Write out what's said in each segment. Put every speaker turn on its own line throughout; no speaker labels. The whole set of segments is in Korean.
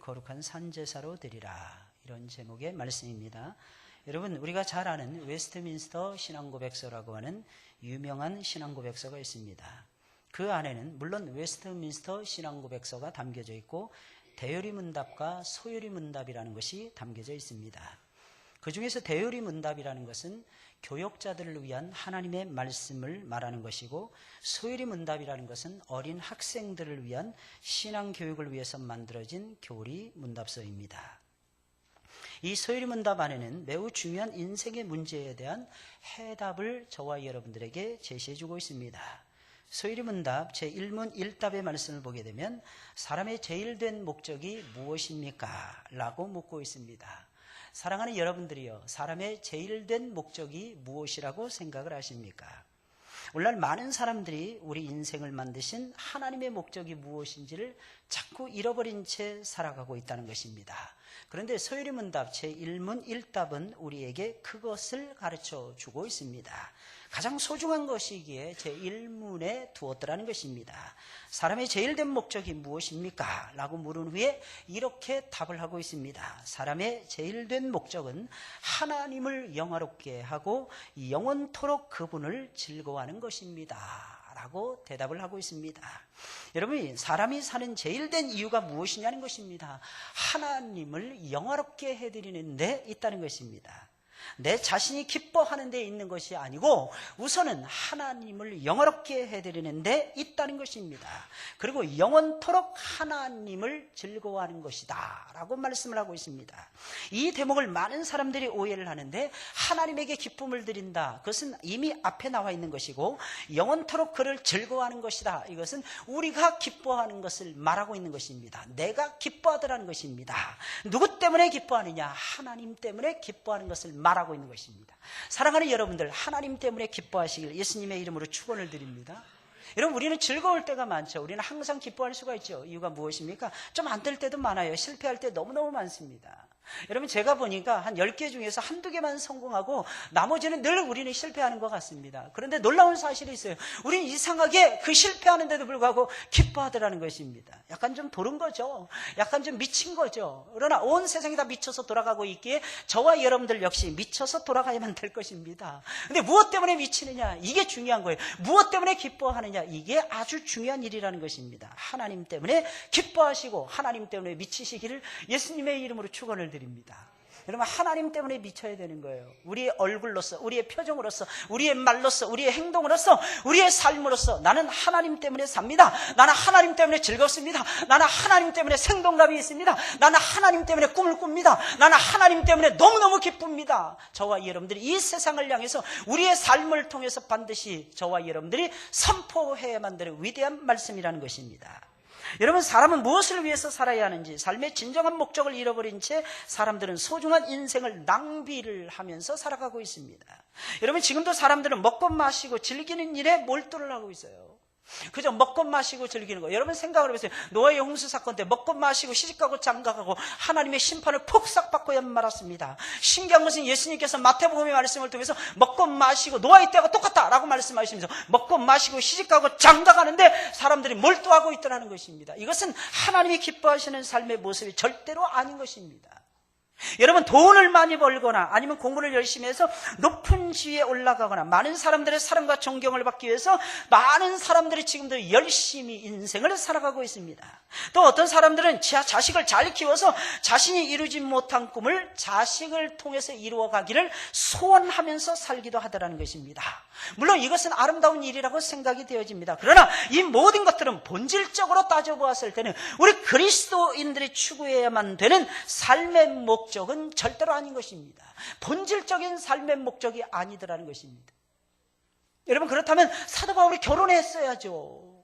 거룩한 산제사로 드리라. 이런 제목의 말씀입니다. 여러분, 우리가 잘 아는 웨스트민스터 신앙고백서라고 하는 유명한 신앙고백서가 있습니다. 그 안에는 물론 웨스트민스터 신앙고백서가 담겨져 있고 대요리문답과 소요리문답이라는 것이 담겨져 있습니다. 그 중에서 대요리문답이라는 것은 교역자들을 위한 하나님의 말씀을 말하는 것이고, 소요리문답이라는 것은 어린 학생들을 위한 신앙교육을 위해서 만들어진 교리문답서입니다. 이 소요리문답 안에는 매우 중요한 인생의 문제에 대한 해답을 저와 여러분들에게 제시해주고 있습니다. 소요리문답 제1문 1답의 말씀을 보게 되면 사람의 제일 된 목적이 무엇입니까? 라고 묻고 있습니다. 사랑하는 여러분들이요, 사람의 제일 된 목적이 무엇이라고 생각을 하십니까? 오늘날 많은 사람들이 우리 인생을 만드신 하나님의 목적이 무엇인지를 자꾸 잃어버린 채 살아가고 있다는 것입니다. 그런데 소요리문답 제1문 1답은 우리에게 그것을 가르쳐 주고 있습니다. 가장 소중한 것이기에 제1문에 두었더라는 것입니다. 사람의 제일 된 목적이 무엇입니까? 라고 물은 후에 이렇게 답을 하고 있습니다. 사람의 제일 된 목적은 하나님을 영화롭게 하고 영원토록 그분을 즐거워하는 것입니다. 라고 대답을 하고 있습니다. 여러분, 사람이 사는 제일 된 이유가 무엇이냐는 것입니다. 하나님을 영화롭게 해드리는 데 있다는 것입니다. 내 자신이 기뻐하는 데 있는 것이 아니고 우선은 하나님을 영화롭게 해드리는 데 있다는 것입니다. 그리고 영원토록 하나님을 즐거워하는 것이다 라고 말씀을 하고 있습니다. 이 대목을 많은 사람들이 오해를 하는데, 하나님에게 기쁨을 드린다, 그것은 이미 앞에 나와 있는 것이고, 영원토록 그를 즐거워하는 것이다, 이것은 우리가 기뻐하는 것을 말하고 있는 것입니다. 내가 기뻐하더라는 것입니다. 누구 때문에 기뻐하느냐? 하나님 때문에 기뻐하는 것을 말하고 있는 것입니다. 사랑하는 여러분들, 하나님 때문에 기뻐하시길 예수님의 이름으로 축원을 드립니다. 여러분, 우리는 즐거울 때가 많죠. 우리는 항상 기뻐할 수가 있죠. 이유가 무엇입니까? 좀 안 될 때도 많아요. 실패할 때 너무너무 많습니다. 여러분, 제가 보니까 한 10개 중에서 한두 개만 성공하고 나머지는 늘 우리는 실패하는 것 같습니다. 그런데 놀라운 사실이 있어요. 우리는 이상하게 그 실패하는데도 불구하고 기뻐하더라는 것입니다. 약간 좀 도른 거죠. 약간 좀 미친 거죠. 그러나 온 세상이 다 미쳐서 돌아가고 있기에 저와 여러분들 역시 미쳐서 돌아가야만 될 것입니다. 근데 무엇 때문에 미치느냐? 이게 중요한 거예요. 무엇 때문에 기뻐하느냐? 이게 아주 중요한 일이라는 것입니다. 하나님 때문에 기뻐하시고 하나님 때문에 미치시기를 예수님의 이름으로 축원을 드립니다. 여러분, 하나님 때문에 미쳐야 되는 거예요. 우리의 얼굴로서, 우리의 표정으로서, 우리의 말로서, 우리의 행동으로서, 우리의 삶으로서 나는 하나님 때문에 삽니다. 나는 하나님 때문에 즐겁습니다. 나는 하나님 때문에 생동감이 있습니다. 나는 하나님 때문에 꿈을 꿉니다. 나는 하나님 때문에 너무너무 기쁩니다. 저와 여러분들이 이 세상을 향해서 우리의 삶을 통해서 반드시 저와 여러분들이 선포해야만 되는 위대한 말씀이라는 것입니다. 여러분, 사람은 무엇을 위해서 살아야 하는지, 삶의 진정한 목적을 잃어버린 채 사람들은 소중한 인생을 낭비를 하면서 살아가고 있습니다. 여러분, 지금도 사람들은 먹고 마시고 즐기는 일에 몰두를 하고 있어요. 그저 먹고 마시고 즐기는 거. 여러분, 생각을 해보세요. 노아의 홍수 사건 때 먹고 마시고 시집가고 장가가고 하나님의 심판을 폭삭 받고야 말았습니다. 신기한 것은 예수님께서 마태복음의 말씀을 통해서 먹고 마시고 노아의 때가 똑같다라고 말씀하시면서 먹고 마시고 시집가고 장가가는데 사람들이 몰두하고 있더라는 것입니다. 이것은 하나님이 기뻐하시는 삶의 모습이 절대로 아닌 것입니다. 여러분, 돈을 많이 벌거나 아니면 공부를 열심히 해서 높은 지위에 올라가거나 많은 사람들의 사랑과 존경을 받기 위해서 많은 사람들이 지금도 열심히 인생을 살아가고 있습니다. 또 어떤 사람들은 자식을 잘 키워서 자신이 이루지 못한 꿈을 자식을 통해서 이루어가기를 소원하면서 살기도 하더라는 것입니다. 물론 이것은 아름다운 일이라고 생각이 되어집니다. 그러나 이 모든 것들은 본질적으로 따져보았을 때는 우리 그리스도인들이 추구해야만 되는 삶의 목적은 절대로 아닌 것입니다. 본질적인 삶의 목적이 아니더라는 것입니다. 여러분, 그렇다면 사도 바울이 결혼했어야죠.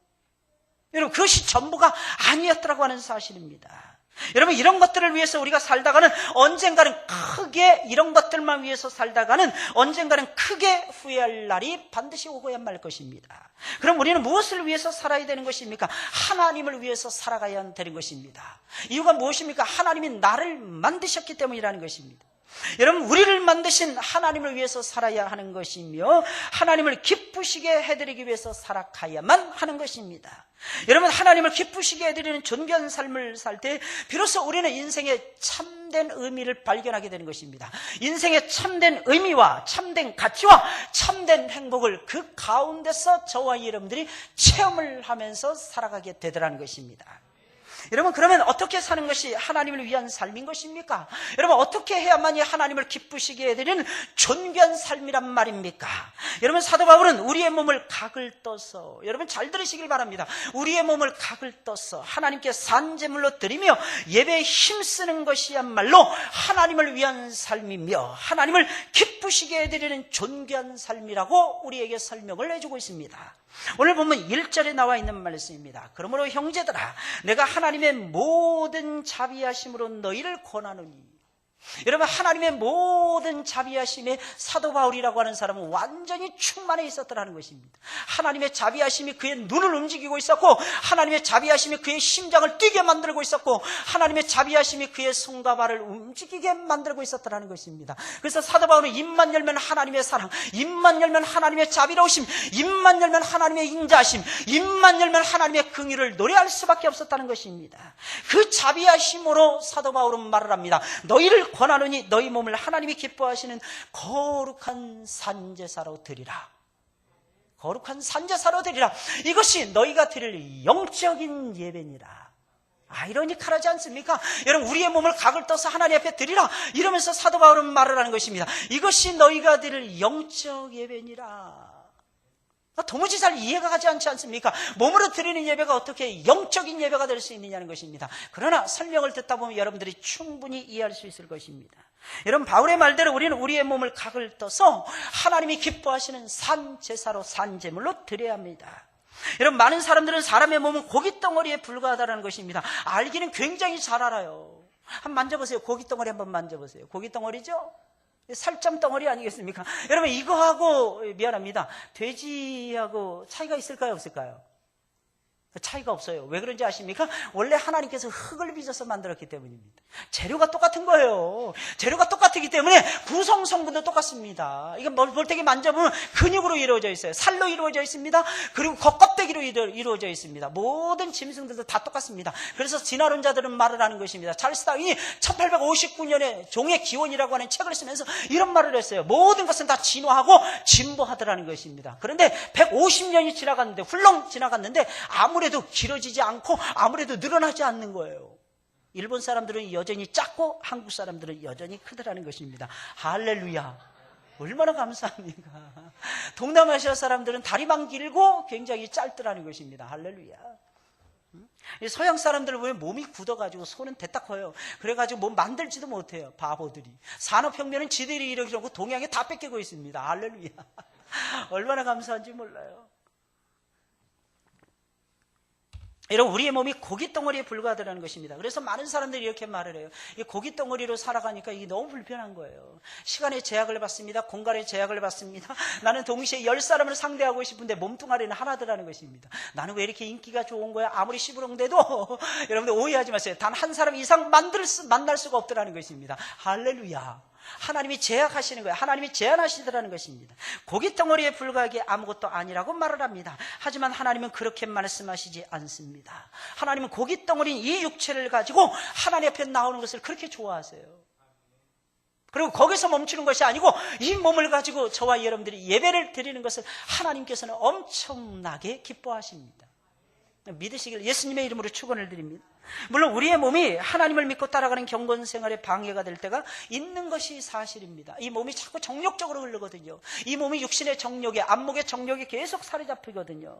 여러분, 그것이 전부가 아니었더라고 하는 사실입니다. 여러분, 이런 것들을 위해서 우리가 살다가는 언젠가는 크게, 이런 것들만 위해서 살다가는 언젠가는 크게 후회할 날이 반드시 오고야 말 것입니다. 그럼 우리는 무엇을 위해서 살아야 되는 것입니까? 하나님을 위해서 살아가야 되는 것입니다. 이유가 무엇입니까? 하나님이 나를 만드셨기 때문이라는 것입니다. 여러분, 우리를 만드신 하나님을 위해서 살아야 하는 것이며 하나님을 기쁘시게 해드리기 위해서 살아가야만 하는 것입니다. 여러분, 하나님을 기쁘시게 해드리는 존귀한 삶을 살 때 비로소 우리는 인생의 참된 의미를 발견하게 되는 것입니다. 인생의 참된 의미와 참된 가치와 참된 행복을 그 가운데서 저와 여러분들이 체험을 하면서 살아가게 되더라는 것입니다. 여러분, 그러면 어떻게 사는 것이 하나님을 위한 삶인 것입니까? 여러분, 어떻게 해야만이 하나님을 기쁘시게 해드리는 존귀한 삶이란 말입니까? 여러분, 사도 바울은 우리의 몸을 각을 떠서, 여러분 잘 들으시길 바랍니다. 우리의 몸을 각을 떠서 하나님께 산제물로 드리며 예배에 힘쓰는 것이야말로 하나님을 위한 삶이며 하나님을 기쁘시게 해드리는 존귀한 삶이라고 우리에게 설명을 해주고 있습니다. 오늘 보면 1절에 나와 있는 말씀입니다. 그러므로 형제들아, 내가 하나님의 모든 자비하심으로 너희를 권하노니. 여러분, 하나님의 모든 자비하심에 사도 바울이라고 하는 사람은 완전히 충만해 있었더라는 것입니다. 하나님의 자비하심이 그의 눈을 움직이고 있었고, 하나님의 자비하심이 그의 심장을 뛰게 만들고 있었고, 하나님의 자비하심이 그의 손과 발을 움직이게 만들고 있었더라는 것입니다. 그래서 사도 바울은 입만 열면 하나님의 사랑, 입만 열면 하나님의 자비로우심, 입만 열면 하나님의 인자하심, 입만 열면 하나님의 긍휼을 노래할 수밖에 없었다는 것입니다. 그 자비하심으로 사도 바울은 말을 합니다. 너희를 권하노니 너희 몸을 하나님이 기뻐하시는 거룩한 산제사로 드리라. 거룩한 산제사로 드리라. 이것이 너희가 드릴 영적인 예배니라. 아이러니컬하지 않습니까? 여러분, 우리의 몸을 각을 떠서 하나님 앞에 드리라, 이러면서 사도 바울은 말을 하는 것입니다. 이것이 너희가 드릴 영적 예배니라. 도무지 잘 이해가 가지 않지 않습니까? 몸으로 드리는 예배가 어떻게 영적인 예배가 될 수 있느냐는 것입니다. 그러나 설명을 듣다 보면 여러분들이 충분히 이해할 수 있을 것입니다. 여러분, 바울의 말대로 우리는 우리의 몸을 각을 떠서 하나님이 기뻐하시는 산제사로, 산제물로 드려야 합니다. 여러분, 많은 사람들은 사람의 몸은 고깃덩어리에 불과하다는 것입니다. 알기는 굉장히 잘 알아요. 한번 만져보세요. 고깃덩어리 한번 만져보세요. 고깃덩어리죠? 살점 덩어리 아니겠습니까? 여러분, 이거하고, 미안합니다, 돼지하고 차이가 있을까요, 없을까요? 차이가 없어요. 왜 그런지 아십니까? 원래 하나님께서 흙을 빚어서 만들었기 때문입니다. 재료가 똑같은 거예요. 재료가 똑같기 때문에 구성 성분도 똑같습니다. 이건 볼때기 만져보면 근육으로 이루어져 있어요. 살로 이루어져 있습니다. 그리고 겉껍데기로 이루어져 있습니다. 모든 짐승들도 다 똑같습니다. 그래서 진화론자들은 말을 하는 것입니다. 찰스 다윈이 1859년에 종의 기원이라고 하는 책을 쓰면서 이런 말을 했어요. 모든 것은 다 진화하고 진보하더라는 것입니다. 그런데 150년이 지나갔는데, 훌렁 지나갔는데 아무래도 길어지지 않고 아무래도 늘어나지 않는 거예요. 일본 사람들은 여전히 작고 한국 사람들은 여전히 크더라는 것입니다. 할렐루야. 얼마나 감사합니까? 동남아시아 사람들은 다리만 길고 굉장히 짧더라는 것입니다. 할렐루야. 서양 사람들을 보면 몸이 굳어가지고 손은 대딱 커요. 그래가지고 뭐 만들지도 못해요. 바보들이. 산업혁명은 지들이 이러고 동양에 다 뺏기고 있습니다. 할렐루야. 얼마나 감사한지 몰라요. 여러분, 우리의 몸이 고깃덩어리에 불과하다는 것입니다. 그래서 많은 사람들이 이렇게 말을 해요. 이 고깃덩어리로 살아가니까 이게 너무 불편한 거예요. 시간의 제약을 받습니다. 공간의 제약을 받습니다. 나는 동시에 10사람을 상대하고 싶은데 몸뚱아리는 하나더라는 것입니다. 나는 왜 이렇게 인기가 좋은 거야? 아무리 시부렁대도 여러분들 오해하지 마세요. 단 한 사람 이상 만날 수가 없더라는 것입니다. 할렐루야. 하나님이 제약하시는 거예요. 하나님이 제한하시더라는 것입니다. 고깃덩어리에 불과하게 아무것도 아니라고 말을 합니다. 하지만 하나님은 그렇게 말씀하시지 않습니다. 하나님은 고깃덩어리인 이 육체를 가지고 하나님 앞에 나오는 것을 그렇게 좋아하세요. 그리고 거기서 멈추는 것이 아니고 이 몸을 가지고 저와 여러분들이 예배를 드리는 것을 하나님께서는 엄청나게 기뻐하십니다. 믿으시길 예수님의 이름으로 축원을 드립니다. 물론 우리의 몸이 하나님을 믿고 따라가는 경건 생활에 방해가 될 때가 있는 것이 사실입니다. 이 몸이 자꾸 정욕적으로 흐르거든요. 이 몸이 육신의 정욕에, 안목의 정욕에 계속 사로잡히거든요.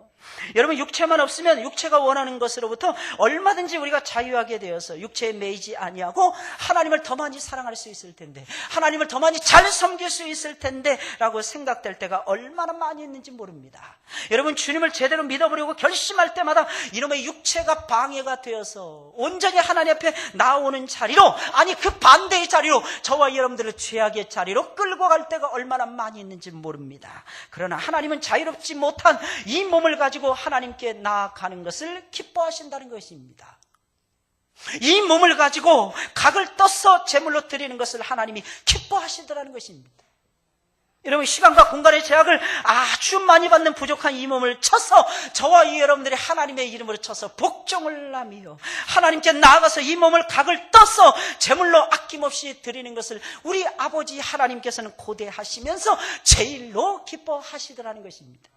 여러분, 육체만 없으면 육체가 원하는 것으로부터 얼마든지 우리가 자유하게 되어서 육체에 매이지 아니하고 하나님을 더 많이 사랑할 수 있을 텐데, 하나님을 더 많이 잘 섬길 수 있을 텐데 라고 생각될 때가 얼마나 많이 있는지 모릅니다. 여러분, 주님을 제대로 믿어보려고 결심할 때마다 이놈의 육체가 방해가 되어서 온전히 하나님 앞에 나오는 자리로, 아니 그 반대의 자리로, 저와 여러분들을 죄악의 자리로 끌고 갈 때가 얼마나 많이 있는지 모릅니다. 그러나 하나님은 자유롭지 못한 이 몸을 가지고 하나님께 나아가는 것을 기뻐하신다는 것입니다. 이 몸을 가지고 각을 떠서 제물로 드리는 것을 하나님이 기뻐하시더라는 것입니다. 여러분, 시간과 공간의 제약을 아주 많이 받는 부족한 이 몸을 쳐서 저와 이 여러분들이 하나님의 이름으로 쳐서 복종을 하며 하나님께 나아가서 이 몸을 각을 떠서 제물로 아낌없이 드리는 것을 우리 아버지 하나님께서는 고대하시면서 제일로 기뻐하시더라는 것입니다.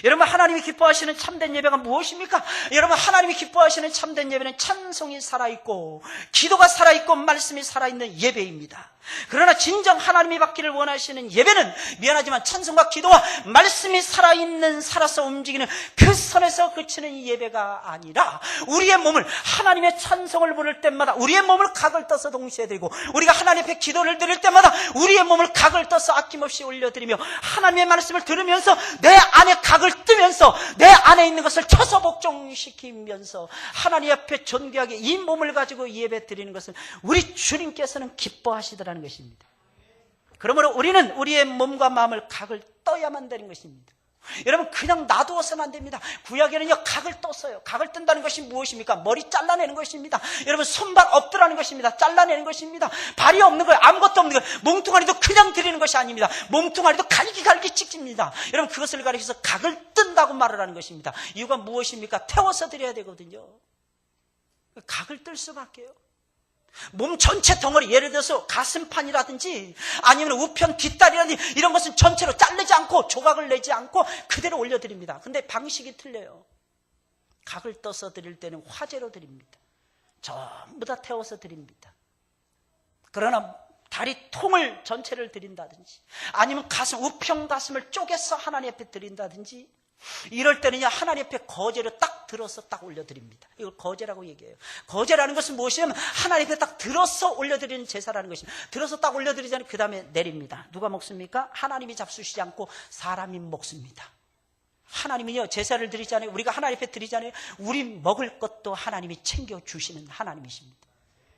여러분, 하나님이 기뻐하시는 참된 예배가 무엇입니까? 여러분, 하나님이 기뻐하시는 참된 예배는 찬송이 살아있고 기도가 살아있고 말씀이 살아있는 예배입니다. 그러나 진정 하나님이 받기를 원하시는 예배는 미안하지만 찬송과 기도와 말씀이 살아있는, 살아서 움직이는 그 선에서 그치는 이 예배가 아니라 우리의 몸을 하나님의 찬송을 부를 때마다 우리의 몸을 각을 떠서 동시에 드리고 우리가 하나님 앞에 기도를 드릴 때마다 우리의 몸을 각을 떠서 아낌없이 올려드리며 하나님의 말씀을 들으면서 내 안에 각을 뜨면서 내 안에 있는 것을 쳐서 복종시키면서 하나님 앞에 존귀하게 이 몸을 가지고 예배 드리는 것을 우리 주님께서는 기뻐하시더라는 것입니다. 그러므로 우리는 우리의 몸과 마음을 각을 떠야만 되는 것입니다. 여러분, 그냥 놔두어서는 안 됩니다. 구약에는요, 각을 떴어요. 각을 뜬다는 것이 무엇입니까? 머리 잘라내는 것입니다. 여러분, 손발 없더라는 것입니다. 잘라내는 것입니다. 발이 없는 거예요. 아무것도 없는 거예요. 몸뚱아리도 그냥 드리는 것이 아닙니다. 몸뚱아리도 갈기갈기 찢깁니다. 여러분, 그것을 가리켜서 각을 뜬다고 말을 하는 것입니다. 이유가 무엇입니까? 태워서 드려야 되거든요. 각을 뜰 수밖에요. 몸 전체 덩어리, 예를 들어서 가슴판이라든지 아니면 우편 뒷다리라든지 이런 것은 전체로 자르지 않고 조각을 내지 않고 그대로 올려드립니다. 근데 방식이 틀려요. 각을 떠서 드릴 때는 화재로 드립니다. 전부 다 태워서 드립니다. 그러나 다리 통을 전체를 드린다든지 아니면 가슴, 우편 가슴을 쪼개서 하나님 앞에 드린다든지 이럴 때는요, 하나님 앞에 거제로 딱 들어서 딱 올려드립니다. 이걸 거제라고 얘기해요. 거제라는 것은 무엇이냐면 하나님 앞에 딱 들어서 올려드리는 제사라는 것입니다. 들어서 딱 올려드리잖아요. 그 다음에 내립니다. 누가 먹습니까? 하나님이 잡수시지 않고 사람이 먹습니다. 하나님은요, 제사를 드리잖아요. 우리가 하나님 앞에 드리잖아요. 우리 먹을 것도 하나님이 챙겨주시는 하나님이십니다.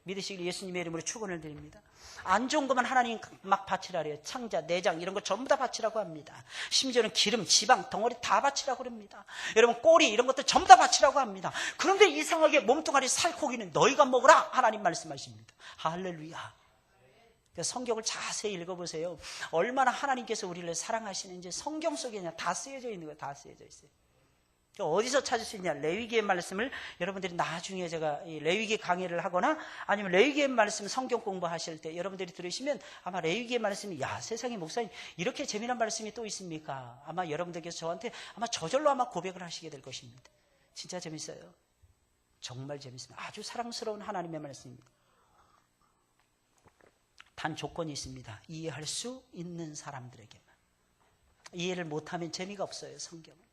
믿으시길 예수님의 이름으로 축원을 드립니다. 안 좋은 것만 하나님 막 바치라 그래요. 창자, 내장 이런 거 전부 다 바치라고 합니다. 심지어는 기름, 지방, 덩어리 다 바치라고 합니다. 여러분, 꼬리 이런 것도 전부 다 바치라고 합니다. 그런데 이상하게 몸뚱아리 살코기는 너희가 먹으라 하나님 말씀하십니다. 할렐루야. 성경을 자세히 읽어보세요. 얼마나 하나님께서 우리를 사랑하시는지 성경 속에 그냥 다 쓰여져 있는 거예요. 다 쓰여져 있어요. 어디서 찾을 수 있냐? 레위기의 말씀을 여러분들이 나중에 제가 레위기 강의를 하거나 아니면 레위기의 말씀 성경 공부하실 때 여러분들이 들으시면 아마 레위기의 말씀이 야, 세상에 목사님 이렇게 재미난 말씀이 또 있습니까? 아마 여러분들께서 저한테 아마 저절로 아마 고백을 하시게 될 것입니다. 진짜 재밌어요. 정말 재밌습니다. 아주 사랑스러운 하나님의 말씀입니다. 단 조건이 있습니다. 이해할 수 있는 사람들에게만. 이해를 못하면 재미가 없어요, 성경은.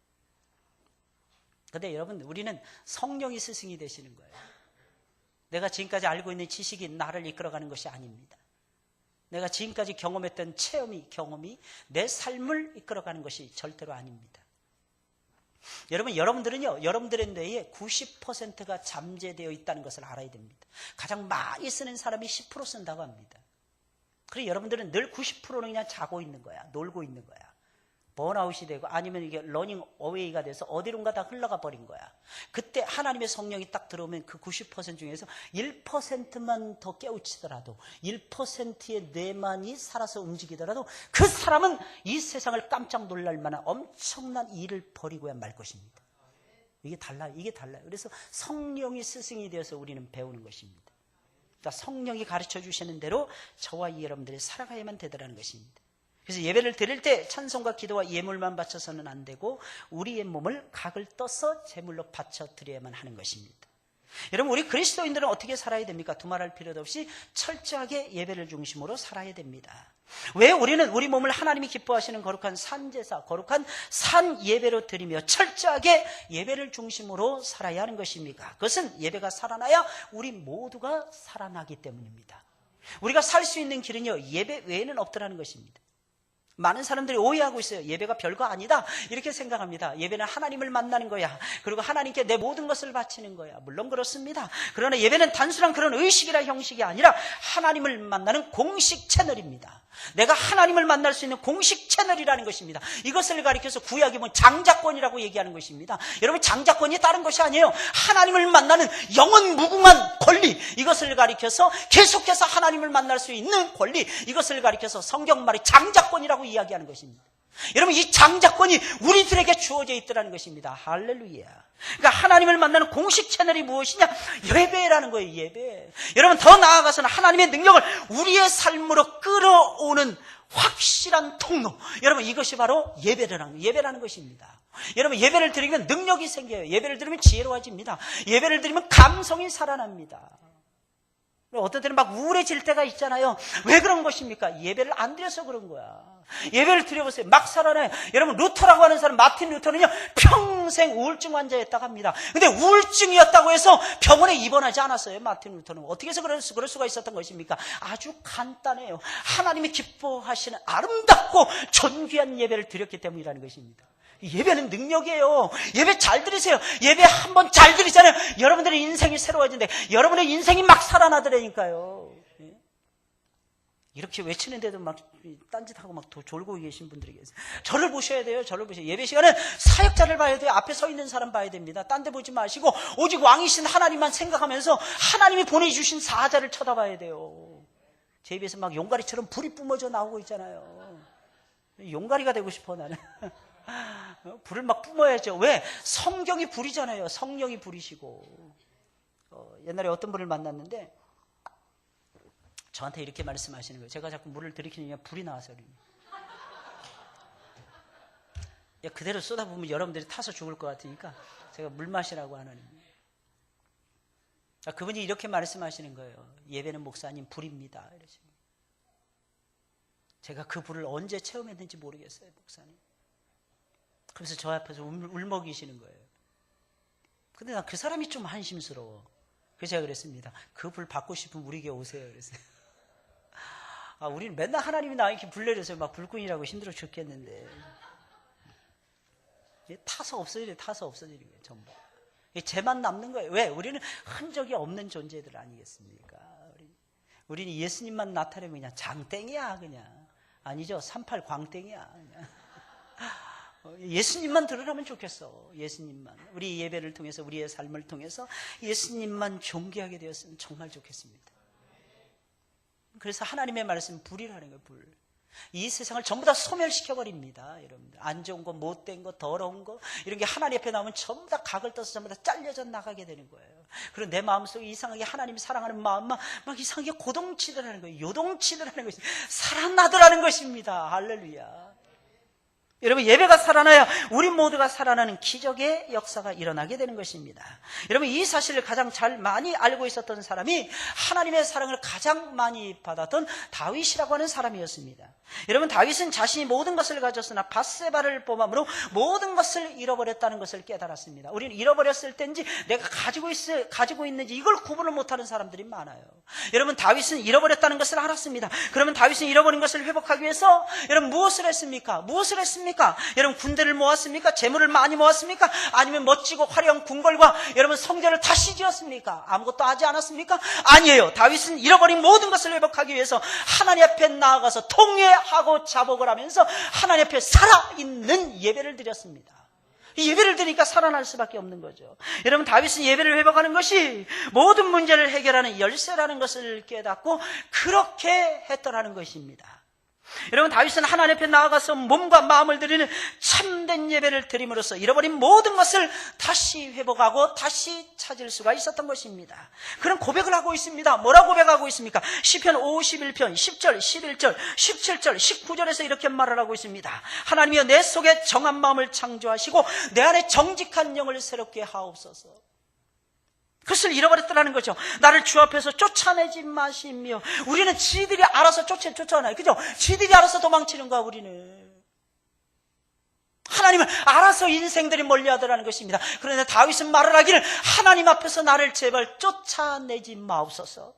그런데 여러분, 우리는 성령이 스승이 되시는 거예요. 내가 지금까지 알고 있는 지식이 나를 이끌어가는 것이 아닙니다. 내가 지금까지 경험했던 경험이 내 삶을 이끌어가는 것이 절대로 아닙니다. 여러분, 여러분들은요, 여러분들의 뇌에 90%가 잠재되어 있다는 것을 알아야 됩니다. 가장 많이 쓰는 사람이 10% 쓴다고 합니다. 그래서 여러분들은 늘 90%는 그냥 자고 있는 거야. 놀고 있는 거야. 번아웃이 되고 아니면 이게 러닝 어웨이가 돼서 어디론가 다 흘러가 버린 거야. 그때 하나님의 성령이 딱 들어오면 그 90% 중에서 1%만 더 깨우치더라도 1%의 뇌만이 살아서 움직이더라도 그 사람은 이 세상을 깜짝 놀랄 만한 엄청난 일을 벌이고야 말 것입니다. 이게 달라요. 그래서 성령이 스승이 되어서 우리는 배우는 것입니다. 그러니까 성령이 가르쳐 주시는 대로 저와 여러분들이 살아가야만 되더라는 것입니다. 그래서 예배를 드릴 때 찬송과 기도와 예물만 바쳐서는 안 되고 우리의 몸을 각을 떠서 제물로 바쳐 드려야만 하는 것입니다. 여러분, 우리 그리스도인들은 어떻게 살아야 됩니까? 두말할 필요도 없이 철저하게 예배를 중심으로 살아야 됩니다. 왜 우리는 우리 몸을 하나님이 기뻐하시는 거룩한 산제사, 거룩한 산 예배로 드리며 철저하게 예배를 중심으로 살아야 하는 것입니까? 그것은 예배가 살아나야 우리 모두가 살아나기 때문입니다. 우리가 살 수 있는 길은요, 예배 외에는 없더라는 것입니다. 많은 사람들이 오해하고 있어요. 예배가 별거 아니다 이렇게 생각합니다. 예배는 하나님을 만나는 거야. 그리고 하나님께 내 모든 것을 바치는 거야. 물론 그렇습니다. 그러나 예배는 단순한 그런 의식이나 형식이 아니라 하나님을 만나는 공식 채널입니다. 내가 하나님을 만날 수 있는 공식 채널이라는 것입니다. 이것을 가리켜서 구약이 장자권이라고 얘기하는 것입니다. 여러분, 장자권이 다른 것이 아니에요. 하나님을 만나는 영원 무궁한 권리, 이것을 가리켜서 계속해서 하나님을 만날 수 있는 권리, 이것을 가리켜서 성경말이 장자권이라고 이야기하는 것입니다. 여러분, 이 장자권이 우리들에게 주어져 있더라는 것입니다. 할렐루야. 그러니까 하나님을 만나는 공식 채널이 무엇이냐? 예배라는 거예요. 예배. 여러분, 더 나아가서는 하나님의 능력을 우리의 삶으로 끌어오는 확실한 통로, 여러분, 이것이 바로 예배라는 것입니다. 여러분, 예배를 드리면 능력이 생겨요. 예배를 드리면 지혜로워집니다. 예배를 드리면 감성이 살아납니다. 어떤 때는 막 우울해질 때가 있잖아요. 왜 그런 것입니까? 예배를 안 드려서 그런 거야. 예배를 드려보세요. 막 살아나요. 여러분, 루터라고 하는 사람, 마틴 루터는요, 평생 우울증 환자였다고 합니다. 근데 우울증이었다고 해서 병원에 입원하지 않았어요. 마틴 루터는. 어떻게 해서 그럴 수가 있었던 것입니까? 아주 간단해요. 하나님이 기뻐하시는 아름답고 존귀한 예배를 드렸기 때문이라는 것입니다. 예배는 능력이에요. 예배 잘 드리세요. 예배 한번 잘 드리잖아요. 여러분들의 인생이 새로워진대. 여러분의 인생이 막 살아나더라니까요. 이렇게 외치는데도 막 딴짓하고 막 졸고 계신 분들이 계세요. 저를 보셔야 돼요. 저를 보셔야 돼요. 예배 시간은 사역자를 봐야 돼요. 앞에 서 있는 사람 봐야 됩니다. 딴 데 보지 마시고 오직 왕이신 하나님만 생각하면서 하나님이 보내주신 사자를 쳐다봐야 돼요. 제 입에서 막 용가리처럼 불이 뿜어져 나오고 있잖아요. 용가리가 되고 싶어 나는. 불을 막 뿜어야죠. 왜? 성경이 불이잖아요. 성령이 불이시고. 옛날에 어떤 분을 만났는데 저한테 이렇게 말씀하시는 거예요. 제가 자꾸 물을 들이키면 불이 나와서 그대로 쏟아부으면 여러분들이 타서 죽을 것 같으니까 제가 물 마시라고 하는. 그분이 이렇게 말씀하시는 거예요. 예배는 목사님 불입니다. 이러시는. 제가 그 불을 언제 체험했는지 모르겠어요, 목사님. 그래서 저 앞에서 울먹이시는 거예요. 근데 난 그 사람이 좀 한심스러워. 그래서 제가 그랬습니다. 그 불 받고 싶으면 우리에게 오세요. 그랬어요. 우리는 맨날 하나님이 나 이렇게 불 내려서 막 불꾼이라고 힘들어 죽겠는데. 타서 없어지는 거예요, 전부. 죄만 남는 거예요. 왜? 우리는 흔적이 없는 존재들 아니겠습니까? 우리는 예수님만 나타내면 그냥 장땡이야, 그냥. 아니죠. 38 광땡이야, 그냥. 예수님만 드러나면 좋겠어. 예수님만. 우리 예배를 통해서, 우리의 삶을 통해서 예수님만 존귀하게 되었으면 정말 좋겠습니다. 그래서 하나님의 말씀 불이라는 거예요. 불. 이 세상을 전부 다 소멸시켜버립니다. 여러분들, 안 좋은 거, 못된 거, 더러운 거, 이런 게 하나님 앞에 나오면 전부 다 각을 떠서 전부 다 잘려져 나가게 되는 거예요. 그리고 내 마음속에 이상하게 하나님 사랑하는 마음만 막 이상하게 고동치더라는 거예요. 요동치더라는 것이 살아나더라는 것입니다. 할렐루야. 여러분, 예배가 살아나야 우리 모두가 살아나는 기적의 역사가 일어나게 되는 것입니다. 여러분, 이 사실을 가장 잘 많이 알고 있었던 사람이 하나님의 사랑을 가장 많이 받았던 다윗이라고 하는 사람이었습니다. 여러분, 다윗은 자신이 모든 것을 가졌으나 밧세바를 범함으로 모든 것을 잃어버렸다는 것을 깨달았습니다. 우리는 잃어버렸을 때인지 내가 가지고 있는지 이걸 구분을 못하는 사람들이 많아요. 여러분, 다윗은 잃어버렸다는 것을 알았습니다. 그러면 다윗은 잃어버린 것을 회복하기 위해서 여러분 무엇을 했습니까? 여러분, 군대를 모았습니까? 재물을 많이 모았습니까? 아니면 멋지고 화려한 궁궐과 여러분 성전을 다시 지었습니까? 아무것도 하지 않았습니까? 아니에요. 다윗은 잃어버린 모든 것을 회복하기 위해서 하나님 앞에 나아가서 통회하고 자복을 하면서 하나님 앞에 살아있는 예배를 드렸습니다. 이 예배를 드리니까 살아날 수밖에 없는 거죠. 여러분, 다윗은 예배를 회복하는 것이 모든 문제를 해결하는 열쇠라는 것을 깨닫고 그렇게 했더라는 것입니다. 여러분, 다윗은 하나님 앞에 나아가서 몸과 마음을 드리는 참된 예배를 드림으로써 잃어버린 모든 것을 다시 회복하고 다시 찾을 수가 있었던 것입니다. 그런 고백을 하고 있습니다. 뭐라고 고백하고 있습니까? 시편 51편 10절, 11절, 17절, 19절에서 이렇게 말을 하고 있습니다. 하나님이여, 내 속에 정한 마음을 창조하시고 내 안에 정직한 영을 새롭게 하옵소서. 그것을 잃어버렸더라는 거죠. 나를 주 앞에서 쫓아내지 마시며. 우리는 지들이 알아서 쫓아나요. 그죠? 지들이 알아서 도망치는 거야, 우리는. 하나님은 알아서 인생들이 멀리하더라는 것입니다. 그런데 다윗은 말을 하기를 하나님 앞에서 나를 제발 쫓아내지 마옵소서.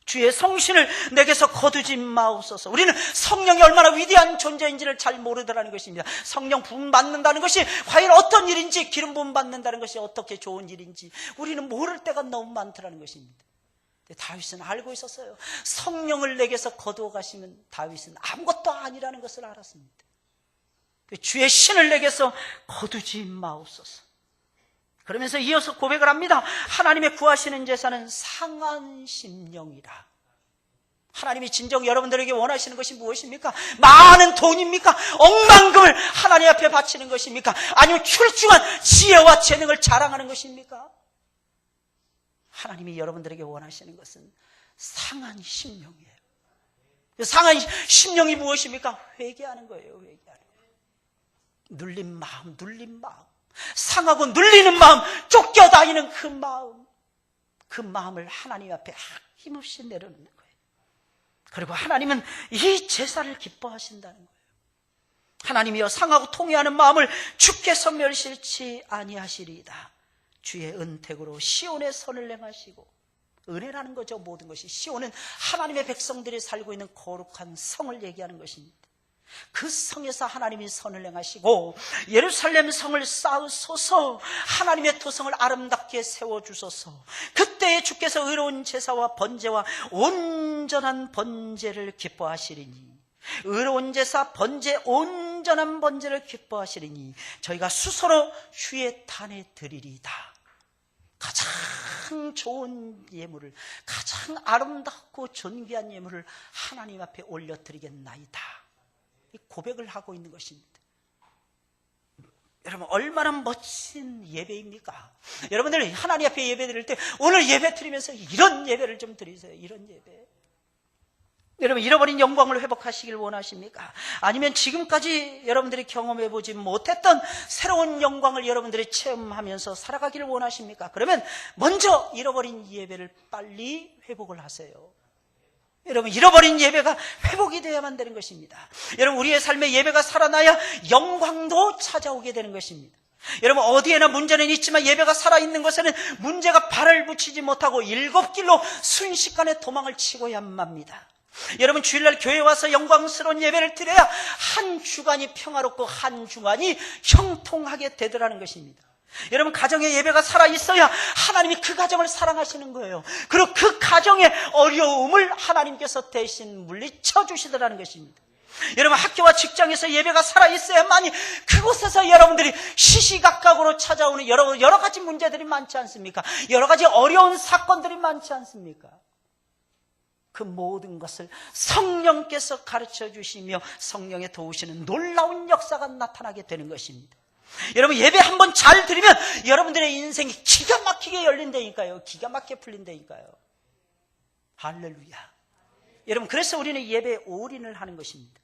주의 성신을 내게서 거두지 마옵소서. 우리는 성령이 얼마나 위대한 존재인지를 잘 모르더라는 것입니다. 성령 부음 받는다는 것이 과연 어떤 일인지, 기름 부음 받는다는 것이 어떻게 좋은 일인지 우리는 모를 때가 너무 많더라는 것입니다. 다윗은 알고 있었어요. 성령을 내게서 거두어 가시면 다윗은 아무것도 아니라는 것을 알았습니다. 주의 신을 내게서 거두지 마옵소서. 그러면서 이어서 고백을 합니다. 하나님의 구하시는 제사는 상한 심령이라. 하나님이 진정 여러분들에게 원하시는 것이 무엇입니까? 많은 돈입니까? 억만금을 하나님 앞에 바치는 것입니까? 아니면 출중한 지혜와 재능을 자랑하는 것입니까? 하나님이 여러분들에게 원하시는 것은 상한 심령이에요. 상한 심령이 무엇입니까? 회개하는 거예요. 회개하는 거예요. 눌린 마음, 눌린 마음. 상하고 눌리는 마음, 쫓겨다니는 그 마음을 하나님 앞에 힘없이 내려놓는 거예요. 그리고 하나님은 이 제사를 기뻐하신다는 거예요. 하나님이여 상하고 통회하는 마음을 주께서 멸실치 아니하시리이다. 주의 은택으로 시온의 선을 행하시고, 은혜라는 거죠. 모든 것이 시온은 하나님의 백성들이 살고 있는 거룩한 성을 얘기하는 것입니다. 그 성에서 하나님이 선을 행하시고 예루살렘 성을 쌓으소서. 하나님의 토성을 아름답게 세워주소서. 그때에 주께서 의로운 제사와 번제와 온전한 번제를 기뻐하시리니, 의로운 제사, 번제, 온전한 번제를 기뻐하시리니 저희가 수소로 주의 탄에 드리리이다. 가장 좋은 예물을, 가장 아름답고 존귀한 예물을 하나님 앞에 올려드리겠나이다. 이 고백을 하고 있는 것입니다. 여러분, 얼마나 멋진 예배입니까? 여러분들 하나님 앞에 예배 드릴 때 오늘 예배 드리면서 이런 예배를 좀 드리세요. 이런 예배. 여러분, 잃어버린 영광을 회복하시길 원하십니까? 아니면 지금까지 여러분들이 경험해보지 못했던 새로운 영광을 여러분들이 체험하면서 살아가기를 원하십니까? 그러면 먼저 잃어버린 예배를 빨리 회복을 하세요. 여러분, 잃어버린 예배가 회복이 되어야만 되는 것입니다. 여러분, 우리의 삶에 예배가 살아나야 영광도 찾아오게 되는 것입니다. 여러분, 어디에나 문제는 있지만 예배가 살아있는 곳에는 문제가 발을 붙이지 못하고 7길로 순식간에 도망을 치고야 맙니다. 여러분, 주일날 교회에 와서 영광스러운 예배를 드려야 한 주간이 평화롭고 한 주간이 형통하게 되더라는 것입니다. 여러분, 가정의 예배가 살아있어야 하나님이 그 가정을 사랑하시는 거예요. 그리고 그 가정의 어려움을 하나님께서 대신 물리쳐 주시더라는 것입니다. 여러분, 학교와 직장에서 예배가 살아있어야만이 그곳에서 여러분들이 시시각각으로 찾아오는 여러 가지 문제들이 많지 않습니까? 여러 가지 어려운 사건들이 많지 않습니까? 그 모든 것을 성령께서 가르쳐 주시며 성령의 도우시는 놀라운 역사가 나타나게 되는 것입니다. 여러분, 예배 한번 잘 드리면 여러분들의 인생이 기가 막히게 열린다니까요. 기가 막히게 풀린다니까요. 할렐루야. 여러분, 그래서 우리는 예배에 올인을 하는 것입니다.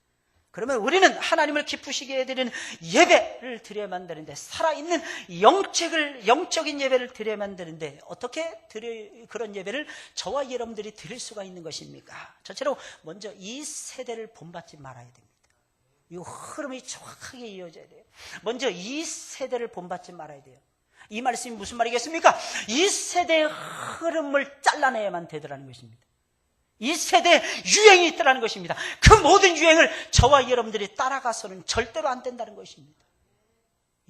그러면 우리는 하나님을 기쁘시게 해드리는 예배를 드려야만 되는데, 살아있는 영적인 예배를 드려야만 되는데, 어떻게 그런 예배를 저와 여러분들이 드릴 수가 있는 것입니까? 첫째로 먼저 이 세대를 본받지 말아야 됩니다. 이 흐름이 정확하게 이어져야 돼요. 먼저 이 세대를 본받지 말아야 돼요. 이 말씀이 무슨 말이겠습니까? 이 세대의 흐름을 잘라내야만 되더라는 것입니다. 이 세대에 유행이 있더라는 것입니다. 그 모든 유행을 저와 여러분들이 따라가서는 절대로 안 된다는 것입니다.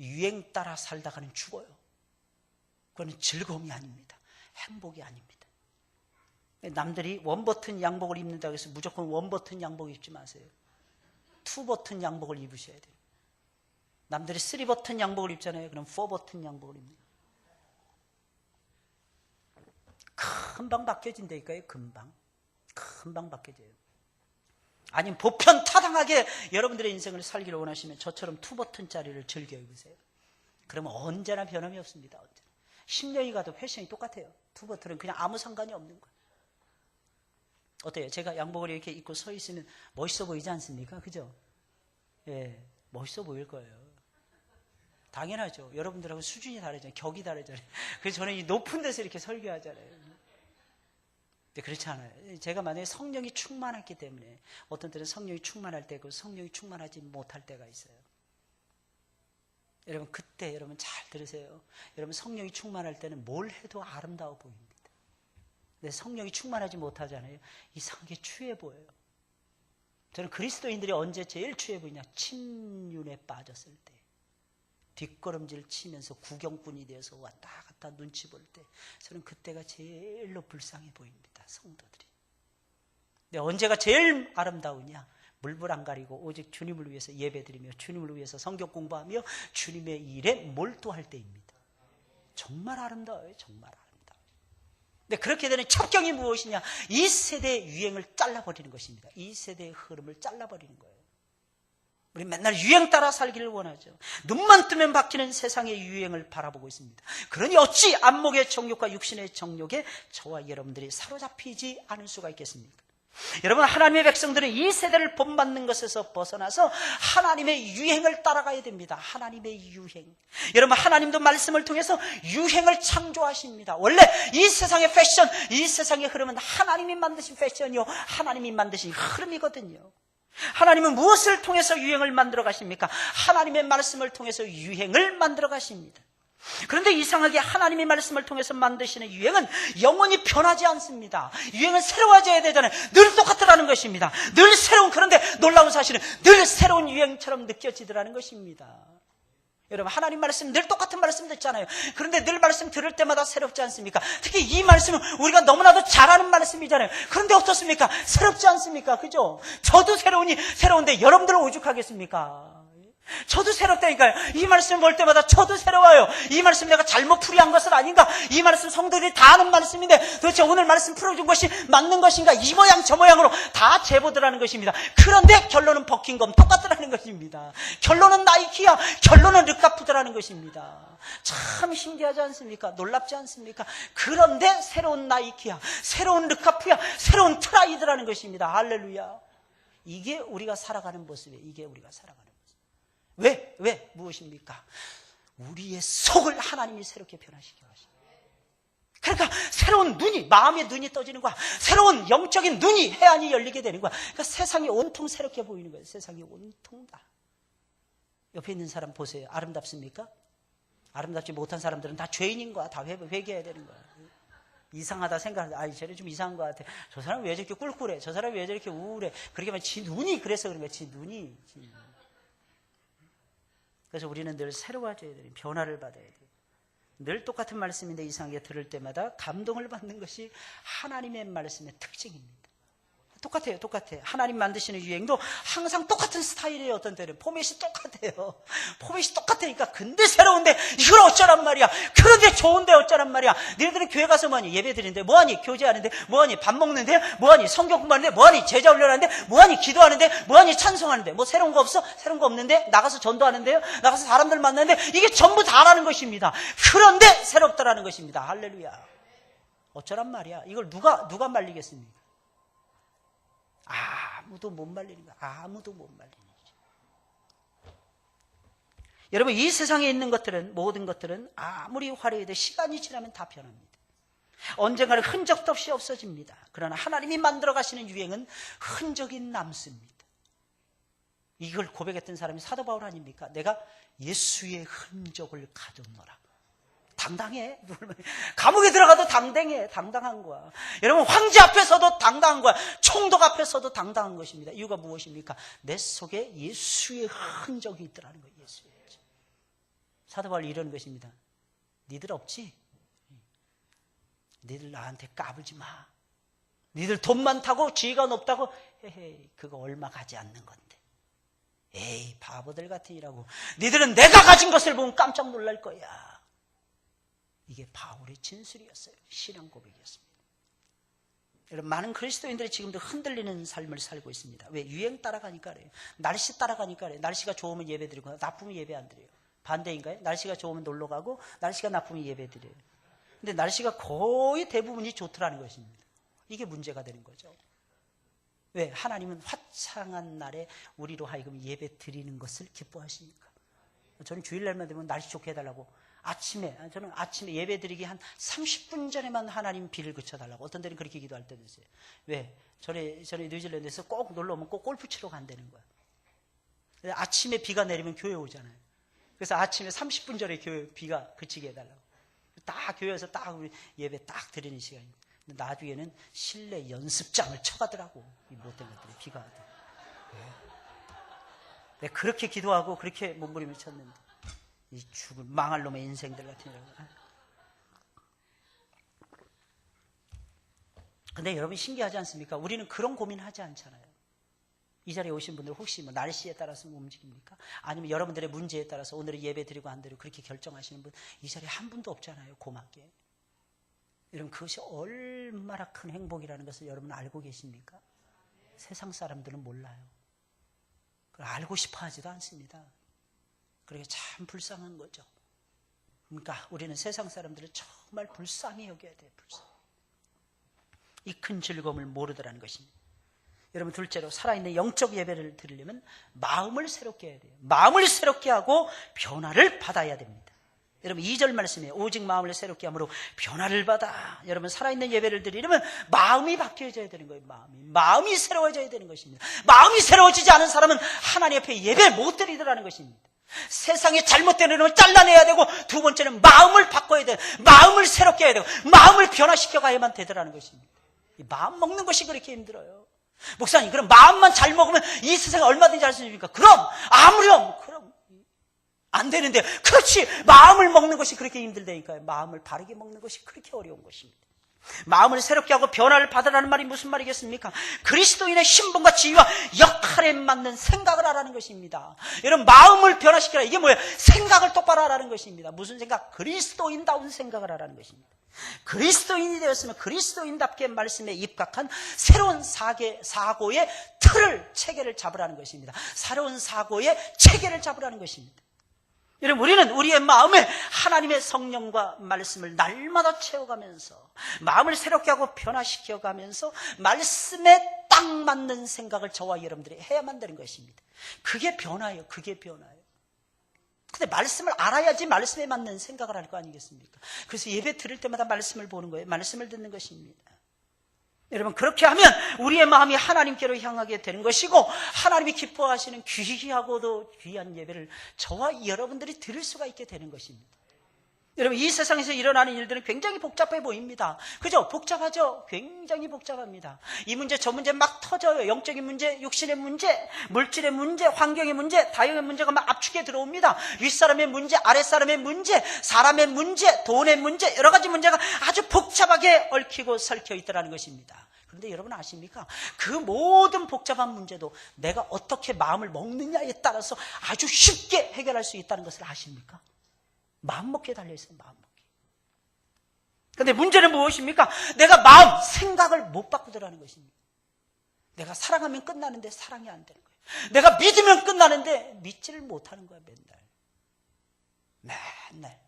유행 따라 살다가는 죽어요. 그거는 즐거움이 아닙니다. 행복이 아닙니다. 남들이 원버튼 양복을 입는다고 해서 무조건 원버튼 양복 입지 마세요. 투버튼 양복을 입으셔야 돼요. 남들이 3버튼 양복을 입잖아요. 그럼 4버튼 양복을 입니다. 금방 바뀌어진다니까요. 금방 바뀌어져요. 아니면 보편타당하게 여러분들의 인생을 살기를 원하시면 저처럼 2버튼짜리를 즐겨 입으세요. 그러면 언제나 변함이 없습니다. 언제나. 10년이 가도 패션이 똑같아요. 2버튼은 그냥 아무 상관이 없는 거예요. 어때요? 제가 양복을 이렇게 입고 서 있으면 멋있어 보이지 않습니까? 그죠? 예, 멋있어 보일 거예요. 당연하죠. 여러분들하고 수준이 다르잖아요. 격이 다르잖아요. 그래서 저는 이 높은 데서 이렇게 설교하잖아요. 근데 그렇지 않아요. 제가 만약에 성령이 충만했기 때문에 어떤 때는 성령이 충만할 때고 성령이 충만하지 못할 때가 있어요. 여러분, 그때 여러분 잘 들으세요. 여러분, 성령이 충만할 때는 뭘 해도 아름다워 보입니다. 근데 성령이 충만하지 못하잖아요. 이상하게 추해 보여요. 저는 그리스도인들이 언제 제일 추해 보이냐? 침륜에 빠졌을 때, 뒷걸음질 치면서 구경꾼이 되어서 왔다 갔다 눈치 볼 때, 저는 그때가 제일로 불쌍해 보입니다. 성도들이. 근데 언제가 제일 아름다우냐? 물불 안 가리고 오직 주님을 위해서 예배드리며 주님을 위해서 성경 공부하며 주님의 일에 몰두할 때입니다. 정말 아름다워요. 정말 아름다워요. 근데 그렇게 되는 첩경이 무엇이냐? 이 세대의 유행을 잘라버리는 것입니다. 이 세대의 흐름을 잘라버리는 거예요. 우리 맨날 유행 따라 살기를 원하죠. 눈만 뜨면 바뀌는 세상의 유행을 바라보고 있습니다. 그러니 어찌 안목의 정욕과 육신의 정욕에 저와 여러분들이 사로잡히지 않을 수가 있겠습니까? 여러분, 하나님의 백성들은 이 세대를 본받는 것에서 벗어나서 하나님의 유행을 따라가야 됩니다. 하나님의 유행. 여러분, 하나님도 말씀을 통해서 유행을 창조하십니다. 원래 이 세상의 패션, 이 세상의 흐름은 하나님이 만드신 패션이요, 하나님이 만드신 흐름이거든요. 하나님은 무엇을 통해서 유행을 만들어 가십니까? 하나님의 말씀을 통해서 유행을 만들어 가십니다. 그런데 이상하게 하나님의 말씀을 통해서 만드시는 유행은 영원히 변하지 않습니다. 유행은 새로워져야 되잖아요. 늘 똑같으라는 것입니다. 늘 새로운, 그런데 놀라운 사실은 늘 새로운 유행처럼 느껴지더라는 것입니다. 여러분, 하나님 말씀 늘 똑같은 말씀 듣잖아요. 그런데 늘 말씀 들을 때마다 새롭지 않습니까? 특히 이 말씀은 우리가 너무나도 잘 아는 말씀이잖아요. 그런데 어떻습니까? 새롭지 않습니까? 그죠? 저도 새로운데 여러분들은 오죽하겠습니까? 저도 새롭다니까요. 이 말씀 볼 때마다 저도 새로워요. 이 말씀 내가 잘못 풀이한 것은 아닌가? 이 말씀 성도들이 다 아는 말씀인데 도대체 오늘 말씀 풀어준 것이 맞는 것인가? 이 모양 저 모양으로 다 제보더라는 것입니다. 그런데 결론은 버킹검 똑같더라는 것입니다. 결론은 나이키야, 결론은 르카푸드라는 것입니다. 참 신기하지 않습니까? 놀랍지 않습니까? 그런데 새로운 나이키야, 새로운 르카푸야, 새로운 트라이드라는 것입니다. 할렐루야. 이게 우리가 살아가는 모습이에요. 이게 우리가 살아가는 모습. 왜? 무엇입니까? 우리의 속을 하나님이 새롭게 변화시켜 가십니다. 그러니까 새로운 눈이, 마음의 눈이 떠지는 거야. 새로운 영적인 눈이, 해안이 열리게 되는 거야. 그러니까 세상이 온통 새롭게 보이는 거예요. 세상이 온통 다. 옆에 있는 사람 보세요. 아름답습니까? 아름답지 못한 사람들은 다 죄인인 거야. 다 회개해야 되는 거야. 이상하다 생각하는데, 아이, 쟤는 좀 이상한 것 같아. 저 사람은 왜 저렇게 꿀꿀해? 저 사람은 왜 저렇게 우울해? 그렇게 하면 지 눈이 그래서 그런 거야. 지 눈이. 그래서 우리는 늘 새로워져야 돼요. 변화를 받아야 돼요. 늘 똑같은 말씀인데 이상하게 들을 때마다 감동을 받는 것이 하나님의 말씀의 특징입니다. 똑같아요. 하나님 만드시는 유행도 항상 똑같은 스타일이에요. 어떤 때는 포맷이 똑같아요. 포맷이 똑같으니까 근데 새로운데 이걸 어쩌란 말이야. 그런데 좋은데 어쩌란 말이야. 너희들은 교회 가서 뭐하니? 예배 드리는데 뭐하니? 교제하는데 뭐하니? 밥 먹는데 뭐하니? 성경 공부하는데 뭐하니? 제자 훈련하는데 뭐하니? 기도하는데 뭐하니? 찬송하는데 뭐 새로운 거 없어? 새로운 거 없는데? 나가서 전도하는데요? 나가서 사람들 만나는데 이게 전부 다라는 것입니다. 그런데 새롭다라는 것입니다. 할렐루야. 어쩌란 말이야. 이걸 누가 말리겠습니까? 아무도 못 말리는 거야. 아무도 못 말리는 거죠. 여러분, 이 세상에 있는 것들은, 모든 것들은 아무리 화려해도 시간이 지나면 다 변합니다. 언젠가는 흔적도 없이 없어집니다. 그러나 하나님이 만들어 가시는 유행은 흔적이 남습니다. 이걸 고백했던 사람이 사도 바울 아닙니까? 내가 예수의 흔적을 가졌노라. 당당해. 감옥에 들어가도 당당한 거야. 여러분, 황제 앞에서도 당당한 거야. 총독 앞에서도 당당한 것입니다. 이유가 무엇입니까? 내 속에 예수의 흔적이 있더라는 거예요. 예수의 흔적. 사도 바울이 이러는 것입니다. 니들 없지? 니들 나한테 까불지 마. 니들 돈 많다고 지위가 높다고 헤헤, 그거 얼마 가지 않는 건데. 에이, 바보들 같으니라고. 니들은 내가 가진 것을 보면 깜짝 놀랄 거야. 이게 바울의 진술이었어요. 신앙 고백이었습니다. 여러분, 많은 그리스도인들이 지금도 흔들리는 삶을 살고 있습니다. 왜? 유행 따라가니까 그래요. 날씨 따라가니까 그래요. 날씨가 좋으면 예배 드리고 나쁘면 예배 안 드려요. 반대인가요? 날씨가 좋으면 놀러 가고 날씨가 나쁘면 예배 드려요. 근데 날씨가 거의 대부분이 좋더라는 것입니다. 이게 문제가 되는 거죠. 왜? 하나님은 화창한 날에 우리로 하여금 예배 드리는 것을 기뻐하시니까. 저는 주일날만 되면 날씨 좋게 해달라고 저는 아침에 예배 드리기 한 30분 전에만 하나님 비를 그쳐달라고. 어떤 데는 그렇게 기도할 때도 있어요. 왜? 전에 뉴질랜드에서 꼭 놀러 오면 꼭 골프 치러 간다는 거야. 아침에 비가 내리면 교회 오잖아요. 그래서 아침에 30분 전에 교회 비가 그치게 해달라고. 딱 교회에서 딱 우리 예배 딱 드리는 시간입니다. 나중에는 실내 연습장을 쳐가더라고. 이 못된 것들이 비가 와도. 내가 그렇게 기도하고 그렇게 몸부림을 쳤는데 이 죽을 망할 놈의 인생들 같은 이라고. 근데 여러분 신기하지 않습니까? 우리는 그런 고민하지 않잖아요. 이 자리에 오신 분들 혹시 뭐 날씨에 따라서 움직입니까? 아니면 여러분들의 문제에 따라서 오늘은 예배 드리고 안 드리고 그렇게 결정하시는 분 이 자리에 한 분도 없잖아요. 고맙게. 여러분 그것이 얼마나 큰 행복이라는 것을 여러분 알고 계십니까? 세상 사람들은 몰라요. 그걸 알고 싶어 하지도 않습니다. 그러게 참 불쌍한 거죠. 그러니까 우리는 세상 사람들을 정말 불쌍히 여겨야 돼요. 불쌍히. 이 큰 즐거움을 모르더라는 것입니다. 여러분 둘째로 살아있는 영적 예배를 드리려면 마음을 새롭게 해야 돼요. 마음을 새롭게 하고 변화를 받아야 됩니다. 여러분 2절 말씀이에요. 오직 마음을 새롭게 함으로 변화를 받아. 여러분 살아있는 예배를 드리려면 마음이 바뀌어져야 되는 거예요. 마음이 새로워져야 되는 것입니다. 마음이 새로워지지 않은 사람은 하나님 앞에 예배 못 드리더라는 것입니다. 세상에 잘못된 놈을 잘라내야 되고, 두 번째는 마음을 바꿔야 돼요. 마음을 새롭게 해야 되고, 마음을 변화시켜 가야만 되더라는 것입니다. 이 마음 먹는 것이 그렇게 힘들어요. 목사님, 그럼 마음만 잘 먹으면 이 세상에 얼마든지 할 수 있습니까? 그럼 안 되는데, 그렇지, 마음을 먹는 것이 그렇게 힘들다니까요. 마음을 바르게 먹는 것이 그렇게 어려운 것입니다. 마음을 새롭게 하고 변화를 받으라는 말이 무슨 말이겠습니까? 그리스도인의 신분과 지위와 역할에 맞는 생각을 하라는 것입니다. 여러분 마음을 변화시키라. 이게 뭐예요? 생각을 똑바로 하라는 것입니다. 무슨 생각? 그리스도인다운 생각을 하라는 것입니다. 그리스도인이 되었으면 그리스도인답게 말씀에 입각한 새로운 사고의 체계를 잡으라는 것입니다. 새로운 사고의 체계를 잡으라는 것입니다. 여러분 우리는 우리의 마음에 하나님의 성령과 말씀을 날마다 채워가면서 마음을 새롭게 하고 변화시켜가면서 말씀에 딱 맞는 생각을 저와 여러분들이 해야만 되는 것입니다. 그게 변화예요. 그게 변화예요. 근데 말씀을 알아야지 말씀에 맞는 생각을 할 거 아니겠습니까? 그래서 예배 드릴 때마다 말씀을 보는 거예요. 말씀을 듣는 것입니다. 여러분 그렇게 하면 우리의 마음이 하나님께로 향하게 되는 것이고 하나님이 기뻐하시는 귀하고도 귀한 예배를 저와 여러분들이 드릴 수가 있게 되는 것입니다. 여러분 이 세상에서 일어나는 일들은 굉장히 복잡해 보입니다. 그죠? 복잡하죠? 굉장히 복잡합니다. 이 문제 저 문제 막 터져요. 영적인 문제, 육신의 문제, 물질의 문제, 환경의 문제, 다양한 문제가 막 압축해 들어옵니다. 윗사람의 문제, 아랫사람의 문제, 사람의 문제, 돈의 문제, 여러 가지 문제가 아주 복잡하게 얽히고 설켜 있더라는 것입니다. 그런데 여러분 아십니까? 그 모든 복잡한 문제도 내가 어떻게 마음을 먹느냐에 따라서 아주 쉽게 해결할 수 있다는 것을 아십니까? 마음먹기에 달려있어요. 마음먹기. 그런데 문제는 무엇입니까? 내가 생각을 못 바꾸더라는 것입니다. 내가 사랑하면 끝나는데 사랑이 안 되는 거예요. 내가 믿으면 끝나는데 믿지를 못하는 거야. 맨날.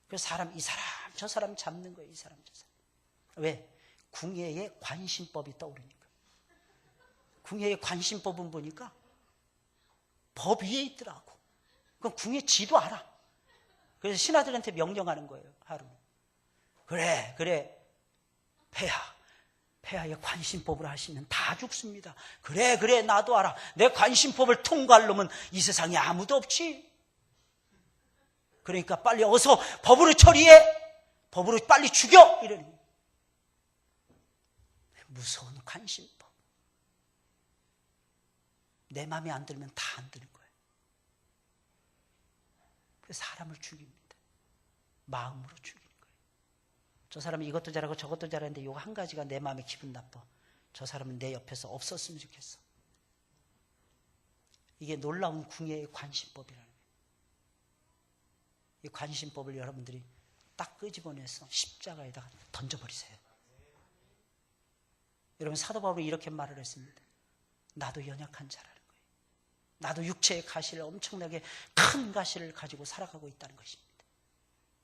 그래서 이 사람 저 사람 잡는 거예요. 이 사람 저 사람. 왜? 궁예의 관심법이 떠오르니까. 궁예의 관심법은 보니까 법 위에 있더라고. 그럼 궁예 지도 알아. 그래서 신하들한테 명령하는 거예요. 하루. 그래 폐하의 관심법을 하시면 다 죽습니다. 그래 나도 알아. 내 관심법을 통과할 놈은 이 세상에 아무도 없지. 그러니까 빨리 어서 법으로 처리해. 법으로 빨리 죽여. 이러는 거예요. 무서운 관심법. 내 마음에 안 들면 다 안 드는 거예요. 사람을 죽입니다. 마음으로 죽이는 거예요. 저 사람이 이것도 잘하고 저것도 잘하는데 이거 한 가지가 내 마음에 기분 나빠. 저 사람은 내 옆에서 없었으면 좋겠어. 이게 놀라운 궁예의 관심법이라는 거예요. 이 관심법을 여러분들이 딱 끄집어내서 십자가에다가 던져버리세요. 여러분 사도 바울이 이렇게 말을 했습니다. 나도 연약한 자라는 거예요. 나도 육체의 가시를 엄청나게 큰 가시를 가지고 살아가고 있다는 것입니다.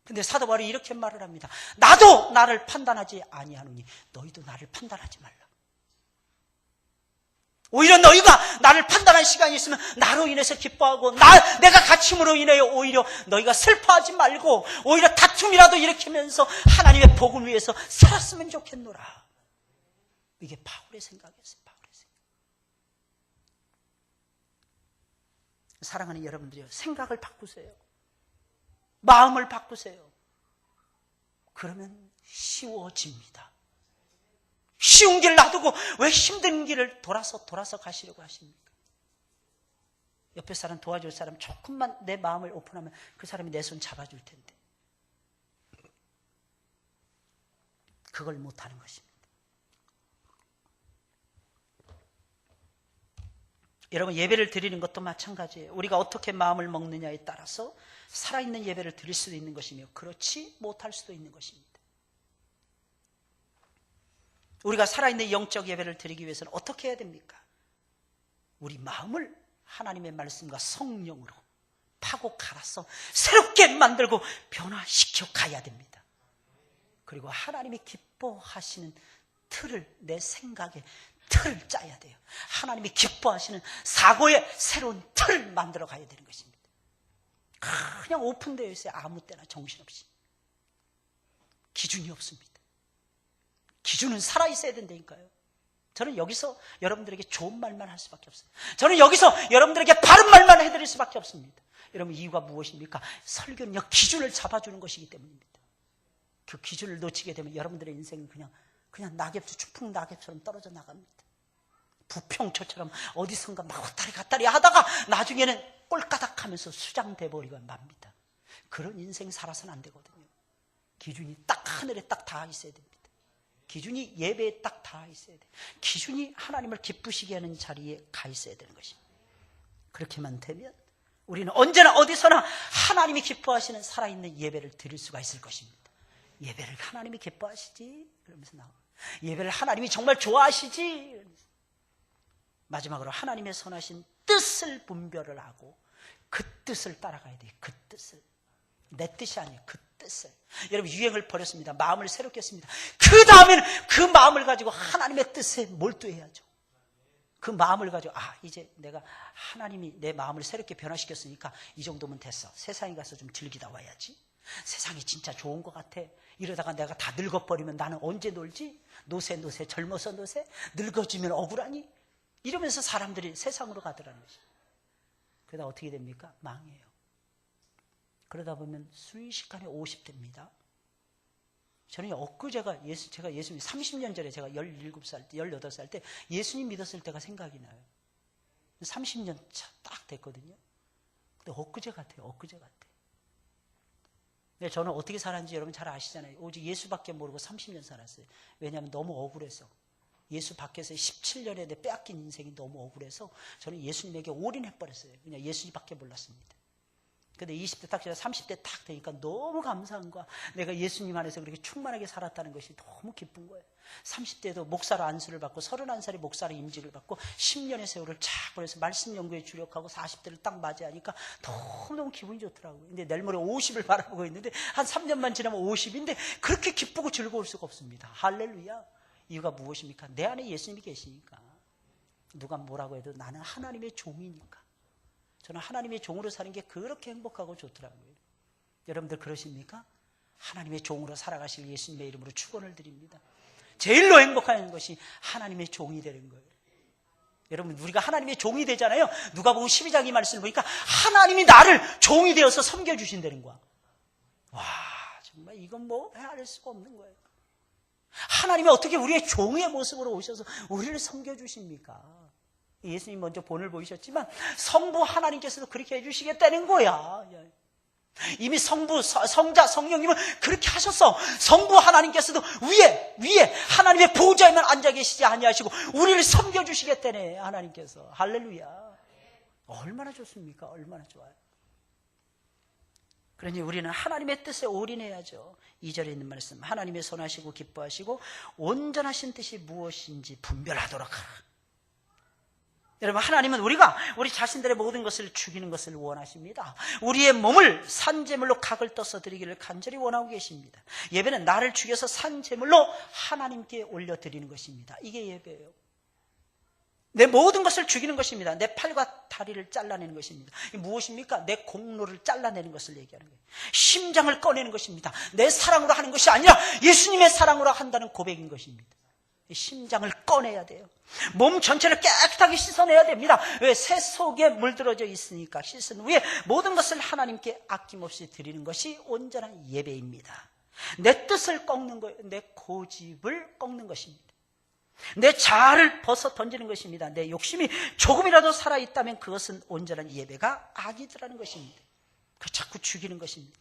근데 사도 바울이 이렇게 말을 합니다. 나도 나를 판단하지 아니하노니 너희도 나를 판단하지 말라. 오히려 너희가 나를 판단할 시간이 있으면 나로 인해서 기뻐하고 내가 갇힘으로 인해 오히려 너희가 슬퍼하지 말고 오히려 다툼이라도 일으키면서 하나님의 복을 위해서 살았으면 좋겠노라. 이게 바울의 생각이었어요. 사랑하는 여러분들이요, 생각을 바꾸세요. 마음을 바꾸세요. 그러면 쉬워집니다. 쉬운 길 놔두고 왜 힘든 길을 돌아서 가시려고 하십니까? 옆에 사람 도와줄 사람 조금만 내 마음을 오픈하면 그 사람이 내 손 잡아줄 텐데 그걸 못하는 것입니다. 여러분, 예배를 드리는 것도 마찬가지예요. 우리가 어떻게 마음을 먹느냐에 따라서 살아있는 예배를 드릴 수도 있는 것이며 그렇지 못할 수도 있는 것입니다. 우리가 살아있는 영적 예배를 드리기 위해서는 어떻게 해야 됩니까? 우리 마음을 하나님의 말씀과 성령으로 파고 갈아서 새롭게 만들고 변화시켜 가야 됩니다. 그리고 하나님이 기뻐하시는 틀을, 내 생각에 틀을 짜야 돼요. 하나님이 기뻐하시는 사고의 새로운 틀을 만들어 가야 되는 것입니다. 그냥 오픈되어 있어요. 아무 때나 정신없이. 기준이 없습니다. 기준은 살아있어야 된다니까요. 저는 여기서 여러분들에게 좋은 말만 할 수밖에 없어요. 저는 여기서 여러분들에게 바른 말만 해드릴 수밖에 없습니다. 여러분, 이유가 무엇입니까? 설교는요, 기준을 잡아주는 것이기 때문입니다. 그 기준을 놓치게 되면 여러분들의 인생은 그냥 낙엽수, 추풍 낙엽처럼 떨어져 나갑니다. 부평초처럼 어디선가 막 왔다리 갔다리 하다가 나중에는 꼴까닥 하면서 수장돼 버리고 맙니다. 그런 인생 살아서는 안 되거든요. 기준이 딱 하늘에 딱 닿아 있어야 됩니다. 기준이 예배에 딱 닿아 있어야 돼요. 기준이 하나님을 기쁘시게 하는 자리에 가 있어야 되는 것입니다. 그렇게만 되면 우리는 언제나 어디서나 하나님이 기뻐하시는 살아있는 예배를 드릴 수가 있을 것입니다. 예배를 하나님이 기뻐하시지? 그러면서 나와. 예배를 하나님이 정말 좋아하시지? 이러면서. 마지막으로 하나님의 선하신 뜻을 분별을 하고 그 뜻을 따라가야 돼요. 그 뜻을. 내 뜻이 아니에요. 그 뜻을. 여러분, 유행을 버렸습니다. 마음을 새롭게 했습니다. 그 다음에는 그 마음을 가지고 하나님의 뜻에 몰두해야죠. 그 마음을 가지고 이제 내가 하나님이 내 마음을 새롭게 변화시켰으니까 이 정도면 됐어. 세상에 가서 좀 즐기다 와야지. 세상이 진짜 좋은 것 같아. 이러다가 내가 다 늙어버리면 나는 언제 놀지? 노세 젊어서 노세? 늙어지면 억울하니? 이러면서 사람들이 세상으로 가더라는 것이. 그러다 어떻게 됩니까? 망해요. 그러다 보면 순식간에 50대입니다. 저는 엊그제가 제가 예수님 30년 전에 제가 17살 때, 18살 때 예수님 믿었을 때가 생각이 나요. 30년 딱 됐거든요. 근데 엊그제 같아요. 근데 저는 어떻게 살았는지 여러분 잘 아시잖아요. 오직 예수밖에 모르고 30년 살았어요. 왜냐하면 너무 억울해서. 예수 밖에서 17년에 내 빼앗긴 인생이 너무 억울해서 저는 예수님에게 올인해버렸어요. 그냥 예수님밖에 몰랐습니다. 근데 20대 딱 지나 30대 딱 되니까 너무 감사한 거야. 내가 예수님 안에서 그렇게 충만하게 살았다는 것이 너무 기쁜 거예요. 30대도 목사로 안수를 받고 31살에 목사로 임직을 받고 10년의 세월을 쫙 보내서 말씀 연구에 주력하고 40대를 딱 맞이하니까 너무너무 기분이 좋더라고요. 근데 내일 모레 50을 바라보고 있는데 한 3년만 지나면 50인데 그렇게 기쁘고 즐거울 수가 없습니다. 할렐루야. 이유가 무엇입니까? 내 안에 예수님이 계시니까. 누가 뭐라고 해도 나는 하나님의 종이니까. 저는 하나님의 종으로 사는 게 그렇게 행복하고 좋더라고요. 여러분들 그러십니까? 하나님의 종으로 살아가실 예수님의 이름으로 축원을 드립니다. 제일로 행복한 것이 하나님의 종이 되는 거예요. 여러분, 우리가 하나님의 종이 되잖아요. 누가복음 12장 이 말씀을 보니까 하나님이 나를 종이 되어서 섬겨주신다는 거야. 와, 정말 이건 뭐 헤아릴 수가 없는 거예요. 하나님이 어떻게 우리의 종의 모습으로 오셔서 우리를 섬겨주십니까? 예수님 먼저 본을 보이셨지만 성부 하나님께서도 그렇게 해주시겠다는 거야. 이미 성부, 성자, 성령님은 그렇게 하셨어. 성부 하나님께서도 위에 하나님의 보좌에만 앉아 계시지 아니하시고 우리를 섬겨주시겠다네, 하나님께서. 할렐루야. 얼마나 좋습니까? 얼마나 좋아요. 그러니 우리는 하나님의 뜻에 올인해야죠. 2절에 있는 말씀, 하나님의 선하시고 기뻐하시고 온전하신 뜻이 무엇인지 분별하도록 하라. 여러분, 하나님은 우리 자신들의 모든 것을 죽이는 것을 원하십니다. 우리의 몸을 산제물로 각을 떠서 드리기를 간절히 원하고 계십니다. 예배는 나를 죽여서 산제물로 하나님께 올려드리는 것입니다. 이게 예배예요. 내 모든 것을 죽이는 것입니다. 내 팔과 다리를 잘라내는 것입니다. 이게 무엇입니까? 내 공로를 잘라내는 것을 얘기하는 거예요. 심장을 꺼내는 것입니다. 내 사랑으로 하는 것이 아니라 예수님의 사랑으로 한다는 고백인 것입니다. 심장을 꺼내야 돼요. 몸 전체를 깨끗하게 씻어내야 됩니다. 왜? 새 속에 물들어져 있으니까. 씻은 후에 모든 것을 하나님께 아낌없이 드리는 것이 온전한 예배입니다. 내 뜻을 꺾는 거예요. 내 고집을 꺾는 것입니다. 내 자아를 벗어 던지는 것입니다. 내 욕심이 조금이라도 살아있다면 그것은 온전한 예배가 아니더라는 것입니다. 그 자꾸 죽이는 것입니다.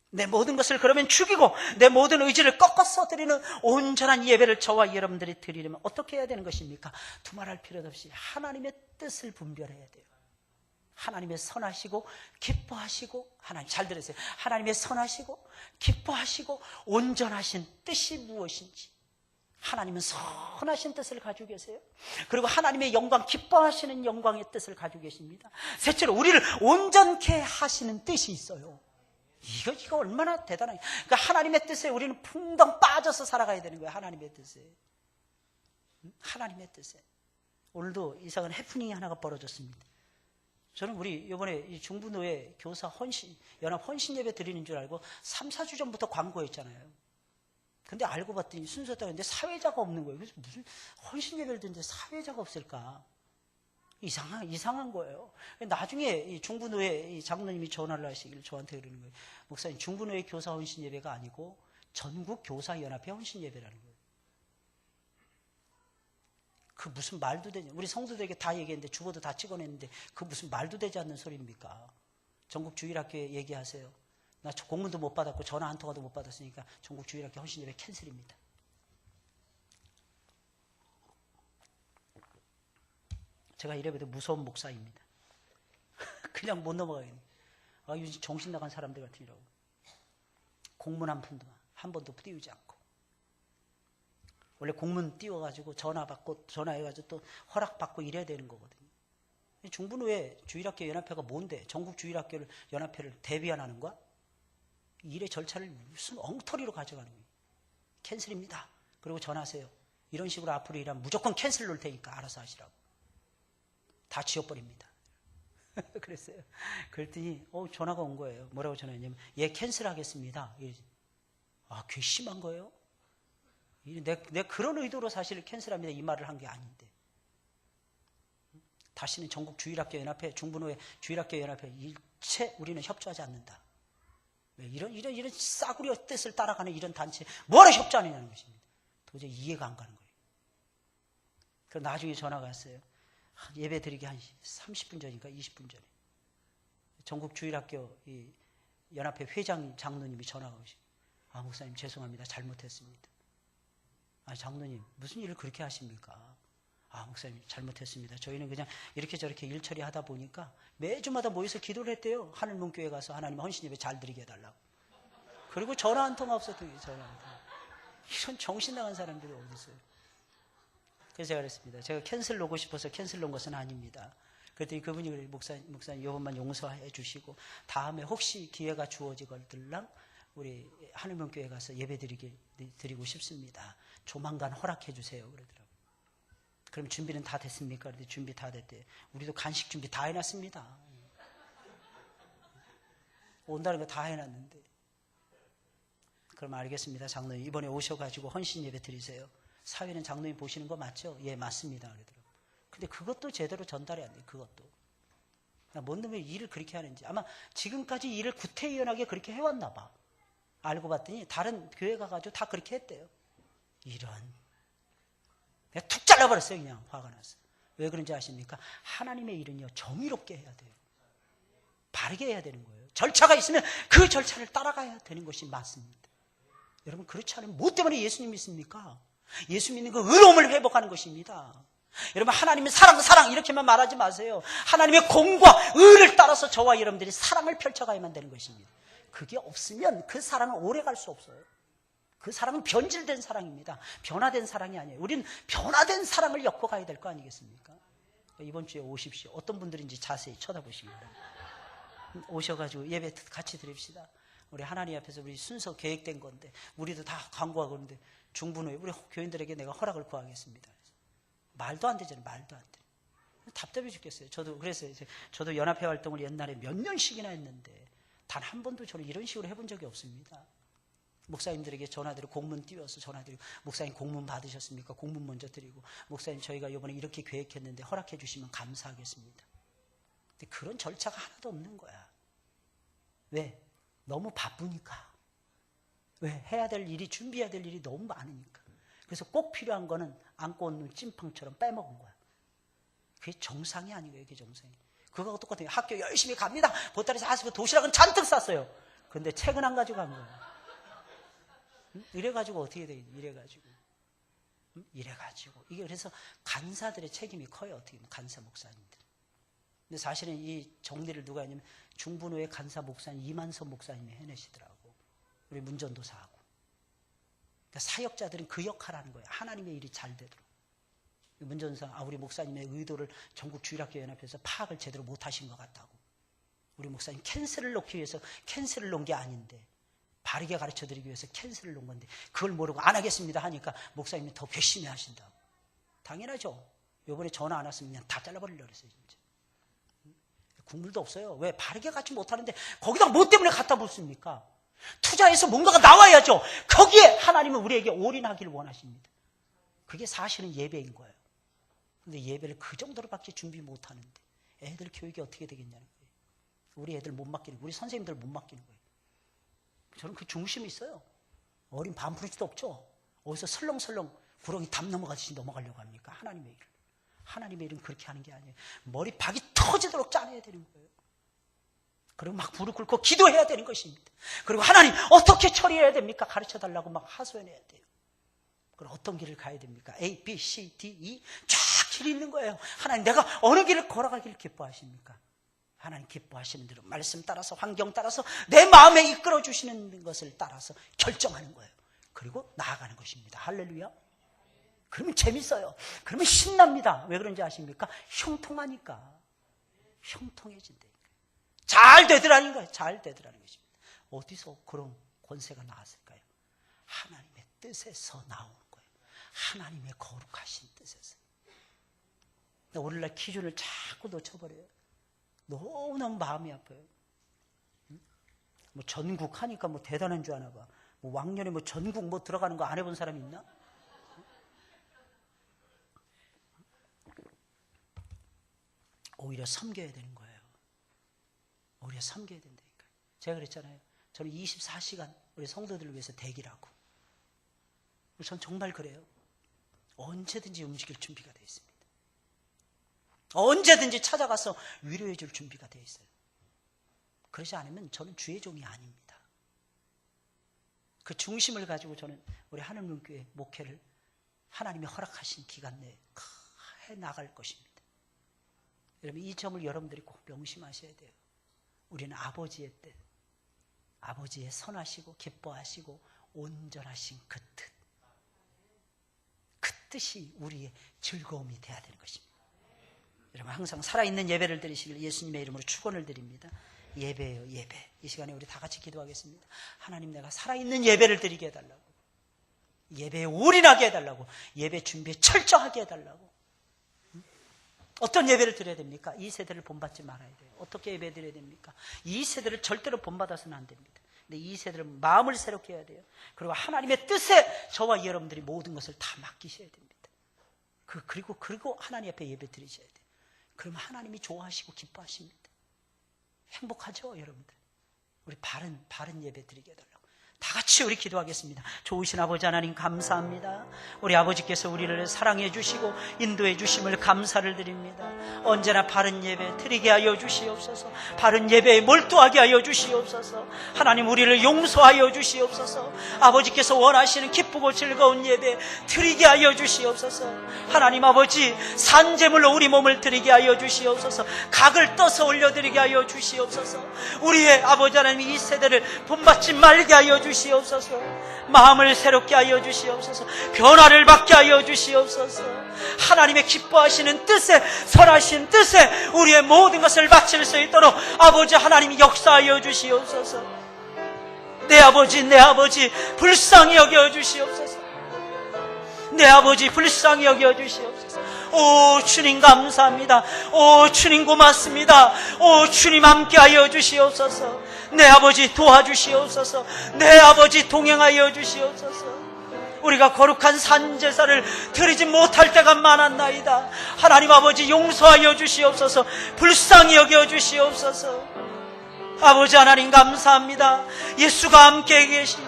내 모든 것을 그러면 죽이고 내 모든 의지를 꺾어서 드리는 온전한 예배를 저와 여러분들이 드리려면 어떻게 해야 되는 것입니까? 두말할 필요도 없이 하나님의 뜻을 분별해야 돼요. 하나님의 선하시고 기뻐하시고, 하나님 잘 들으세요. 하나님의 선하시고 기뻐하시고 온전하신 뜻이 무엇인지, 하나님은 선하신 뜻을 가지고 계세요. 그리고 하나님의 영광, 기뻐하시는 영광의 뜻을 가지고 계십니다. 셋째로 우리를 온전케 하시는 뜻이 있어요. 이거 얼마나 대단해요. 그러니까 하나님의 뜻에 우리는 풍덩 빠져서 살아가야 되는 거예요. 하나님의 뜻에. 하나님의 뜻에. 오늘도 이상한 해프닝이 하나가 벌어졌습니다. 저는 우리 이번에 중부노예 교사 연합 헌신 예배 드리는 줄 알고 3, 4주 전부터 광고했잖아요. 근데 알고 봤더니 순서대로 했는데 사회자가 없는 거예요. 그래서 무슨 헌신 예배를 드는데 사회자가 없을까? 이상한 거예요. 나중에 이 중부노예 장로님이 전화를 하시길 저한테 그러는 거예요. 목사님, 중부노예 교사 헌신 예배가 아니고 전국 교사 연합회 헌신 예배라는 거예요. 그 무슨 말도 되냐. 우리 성도들에게 다 얘기했는데 주보도 다 찍어냈는데 그 무슨 말도 되지 않는 소리입니까? 전국 주일학교에 얘기하세요. 나 공문도 못 받았고 전화 한 통화도 못 받았으니까 전국 주일학교 헌신 예배 캔슬입니다. 제가 이래봬도 무서운 목사입니다. 그냥 못 넘어가겠네. 요즘 정신 나간 사람들 같으니라고. 공문 한 번도 띄우지 않고. 원래 공문 띄워가지고 전화해가지고 또 허락받고 이래야 되는 거거든요. 중부노예 주일학교 연합회가 뭔데? 전국 주일학교 연합회를 대비하는 거야? 일의 절차를 무슨 엉터리로 가져가는 거예요. 캔슬입니다. 그리고 전화하세요. 이런 식으로 앞으로 일하면 무조건 캔슬 놓을 테니까 알아서 하시라고. 다 지워버립니다. 그랬어요. 그랬더니 전화가 온 거예요. 뭐라고 전화했냐면 캔슬하겠습니다. 괘씸한 거예요. 내가 그런 의도로 사실 캔슬합니다. 이 말을 한 게 아닌데. 다시는 전국 주일학교 연합회, 중부노예 주일학교 연합회 일체 우리는 협조하지 않는다. 이런 싸구려 뜻을 따라가는 이런 단체 뭐하러 협조하느냐는 것입니다. 도저히 이해가 안 가는 거예요. 그래서 나중에 전화가 왔어요. 예배 드리기 한 30분 전인가 20분 전에 전국 주일학교 연합회 회장 장로님이 전화가 오시고, 목사님 죄송합니다. 잘못했습니다. 장로님 무슨 일을 그렇게 하십니까? 목사님 잘못했습니다. 저희는 그냥 이렇게 저렇게 일 처리하다 보니까 매주마다 모여서 기도를 했대요. 하늘문교회 가서 하나님 헌신 예배 잘 드리게 해달라고. 그리고 전화 한 통화 없었던 게 전화 한 통화. 이런 정신 나간 사람들이 어디 있어요? 그래서 제가 그랬습니다. 제가 캔슬 놓고 싶어서 캔슬 놓은 것은 아닙니다. 그랬더니 그분이 목사님 이번만 용서해 주시고 다음에 혹시 기회가 주어지거들랑 우리 하늘문교회 가서 예배 드리고 싶습니다. 조만간 허락해 주세요. 그러더라고요. 그럼 준비는 다 됐습니까? 그랬더니 준비 다 됐대요. 우리도 간식 준비 다 해놨습니다. 온다는 거 다 해놨는데. 그럼 알겠습니다. 장로님 이번에 오셔가지고 헌신 예배 드리세요. 사회는 장로님 보시는 거 맞죠? 예, 맞습니다. 그러더라고요. 근데 그것도 제대로 전달이 안 돼요. 그것도. 뭔 놈의 일을 그렇게 하는지. 아마 지금까지 일을 구태의연하게 그렇게 해왔나 봐. 알고 봤더니 다른 교회 가가지고 다 그렇게 했대요. 이런. 내가 툭 잘라버렸어요. 그냥 화가 났어요. 왜 그런지 아십니까? 하나님의 일은요 정의롭게 해야 돼요. 바르게 해야 되는 거예요. 절차가 있으면 그 절차를 따라가야 되는 것이 맞습니다. 여러분 그렇지 않으면 뭐 때문에 예수님 믿습니까? 예수 믿는 그 의로움을 회복하는 것입니다. 여러분 하나님의 사랑 이렇게만 말하지 마세요. 하나님의 공과 의를 따라서 저와 여러분들이 사랑을 펼쳐가야만 되는 것입니다. 그게 없으면 그 사랑은 오래갈 수 없어요. 그 사랑은 변질된 사랑입니다. 변화된 사랑이 아니에요. 우리는 변화된 사랑을 엮고 가야 될 거 아니겠습니까? 이번 주에 오십시오. 어떤 분들인지 자세히 쳐다보시기 바랍니다. 오셔가지고 예배 같이 드립시다. 우리 하나님 앞에서 우리 순서 계획된 건데 우리도 다 광고하고 있는데 중부노예 우리 교인들에게 내가 허락을 구하겠습니다. 말도 안 되잖아요. 말도 안 돼. 답답해 죽겠어요. 저도 연합회 활동을 옛날에 몇 년씩이나 했는데 단 한 번도 저는 이런 식으로 해본 적이 없습니다. 목사님들에게 전화드리고 공문 띄워서 전화드리고 목사님 공문 받으셨습니까? 공문 먼저 드리고 목사님 저희가 이번에 이렇게 계획했는데 허락해 주시면 감사하겠습니다. 근데 그런 절차가 하나도 없는 거야. 왜? 너무 바쁘니까. 왜? 해야 될 일이 준비해야 될 일이 너무 많으니까. 그래서 꼭 필요한 거는 안고 오는 찐빵처럼 빼먹은 거야. 그게 정상이 아니고요. 그게 정상이. 그거하고 똑같아요. 학교 열심히 갑니다. 보따리 사시고 도시락은 잔뜩 쌌어요. 근데 책은 안 가지고 간 거예요. 이래가지고 어떻게 돼? 이래가지고. 이래가지고. 이게 그래서 간사들의 책임이 커요. 어떻게 보면 간사 목사님들. 근데 사실은 이 정리를 누가 했냐면 중분호의 간사 목사님 이만선 목사님이 해내시더라고. 우리 문전도사하고. 그러니까 사역자들은 그 역할을 하는 거예요. 하나님의 일이 잘 되도록. 문전도사, 우리 목사님의 의도를 전국주일학교연합회에서 파악을 제대로 못하신 것 같다고. 우리 목사님 캔슬을 놓기 위해서 캔슬을 놓은 게 아닌데 바르게 가르쳐드리기 위해서 캔슬을 놓은 건데 그걸 모르고 안 하겠습니다 하니까 목사님이 더 괘씸해 하신다고. 당연하죠. 요번에 전화 안 왔으면 그냥 다 잘라버리려고 그랬어요. 진짜. 국물도 없어요. 왜? 바르게 가르치 못하는데 거기다 뭐 때문에 갖다 붓습니까? 투자해서 뭔가가 나와야죠. 거기에 하나님은 우리에게 올인하기를 원하십니다. 그게 사실은 예배인 거예요. 근데 예배를 그 정도로밖에 준비 못하는데 애들 교육이 어떻게 되겠냐는 거예요. 우리 애들 못 맡기는 거예요. 우리 선생님들 못 맡기는 거예요. 저는 그 중심이 있어요. 어린 반푸르지도 없죠. 어디서 설렁설렁 구렁이 담 넘어가듯이 넘어가려고 합니까? 하나님의 일을. 하나님의 일은 그렇게 하는 게 아니에요. 머리박이 터지도록 짜내야 되는 거예요. 그리고 막 무릎 꿇고 기도해야 되는 것입니다. 그리고 하나님 어떻게 처리해야 됩니까? 가르쳐달라고 막 하소연해야 돼요. 그럼 어떤 길을 가야 됩니까? A, B, C, D, E 쫙 길이 있는 거예요. 하나님 내가 어느 길을 걸어가기를 기뻐하십니까? 하나님 기뻐하시는 대로 말씀 따라서 환경 따라서 내 마음에 이끌어 주시는 것을 따라서 결정하는 거예요. 그리고 나아가는 것입니다. 할렐루야. 그러면 재밌어요. 그러면 신납니다. 왜 그런지 아십니까? 형통하니까. 형통해진다니까. 잘 되더라는 거예요. 잘 되더라는 것입니다. 어디서 그런 권세가 나왔을까요? 하나님의 뜻에서 나오는 거예요. 하나님의 거룩하신 뜻에서. 오늘날 기준을 자꾸 놓쳐버려요. 너무너무 마음이 아파요. 뭐 전국 하니까 뭐 대단한 줄 아나 봐. 뭐 왕년에 뭐 전국 뭐 들어가는 거 안 해본 사람 있나? 오히려 섬겨야 되는 거예요. 오히려 섬겨야 된다니까요. 제가 그랬잖아요. 저는 24시간 우리 성도들을 위해서 대기라고. 전 정말 그래요. 언제든지 움직일 준비가 되어 있습니다. 언제든지 찾아가서 위로해 줄 준비가 되어 있어요. 그러지 않으면 저는 주의 종이 아닙니다. 그 중심을 가지고 저는 우리 하늘문교회 목회를 하나님이 허락하신 기간 내에 해 나갈 것입니다. 여러분 이 점을 여러분들이 꼭 명심하셔야 돼요. 우리는 아버지의 뜻, 아버지의 선하시고 기뻐하시고 온전하신 그 뜻, 그 뜻이 우리의 즐거움이 되어야 되는 것입니다. 여러분 항상 살아있는 예배를 드리시길 예수님의 이름으로 축원을 드립니다. 예배예요, 예배. 이 시간에 우리 다 같이 기도하겠습니다. 하나님 내가 살아있는 예배를 드리게 해달라고. 예배에 올인하게 해달라고. 예배 준비에 철저하게 해달라고. 어떤 예배를 드려야 됩니까? 이 세대를 본받지 말아야 돼요. 어떻게 예배 드려야 됩니까? 이 세대를 절대로 본받아서는 안 됩니다. 근데 이 세대는 마음을 새롭게 해야 돼요. 그리고 하나님의 뜻에 저와 여러분들이 모든 것을 다 맡기셔야 됩니다. 그리고 하나님 앞에 예배 드리셔야 돼요. 그러면 하나님이 좋아하시고 기뻐하십니다. 행복하죠, 여러분들? 우리 바른 예배 드리게 해달라고. 다 같이 우리 기도하겠습니다. 좋으신 아버지 하나님 감사합니다. 우리 아버지께서 우리를 사랑해 주시고 인도해 주심을 감사를 드립니다. 언제나 바른 예배 드리게 하여 주시옵소서. 바른 예배에 몰두하게 하여 주시옵소서. 하나님 우리를 용서하여 주시옵소서. 아버지께서 원하시는 기쁘고 즐거운 예배 드리게 하여 주시옵소서. 하나님 아버지 산제물로 우리 몸을 드리게 하여 주시옵소서. 각을 떠서 올려드리게 하여 주시옵소서. 우리의 아버지 하나님 이 세대를 본받지 말게 하여 주시옵소서. 마음을 새롭게 하여 주시옵소서. 변화를 받게 하여 주시옵소서. 하나님의 기뻐하시는 뜻에 선하신 뜻에 우리의 모든 것을 바칠 수 있도록 아버지 하나님이 역사하여 주시옵소서. 내 아버지 불쌍히 여겨 주시옵소서. 내 아버지 불쌍히 여겨 주시옵소서. 오 주님 감사합니다. 오 주님 고맙습니다. 오 주님 함께하여 주시옵소서. 내 아버지 도와주시옵소서. 내 아버지 동행하여 주시옵소서. 우리가 거룩한 산제사를 드리지 못할 때가 많았나이다. 하나님 아버지 용서하여 주시옵소서. 불쌍히 여겨 주시옵소서. 아버지 하나님 감사합니다. 예수가 함께 계신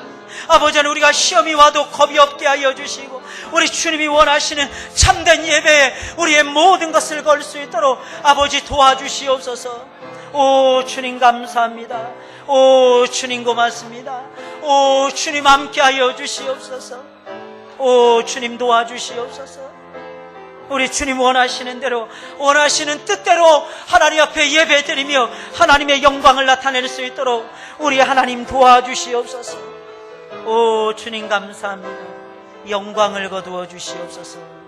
아버지 하나님, 우리가 시험이 와도 겁이 없게 하여 주시고, 우리 주님이 원하시는 참된 예배에 우리의 모든 것을 걸 수 있도록 아버지 도와주시옵소서. 오 주님 감사합니다. 오 주님 고맙습니다. 오 주님 함께하여 주시옵소서. 오 주님 도와주시옵소서. 우리 주님 원하시는 대로, 원하시는 뜻대로 하나님 앞에 예배드리며 하나님의 영광을 나타낼 수 있도록 우리 하나님 도와주시옵소서. 오 주님 감사합니다. 영광을 거두어 주시옵소서.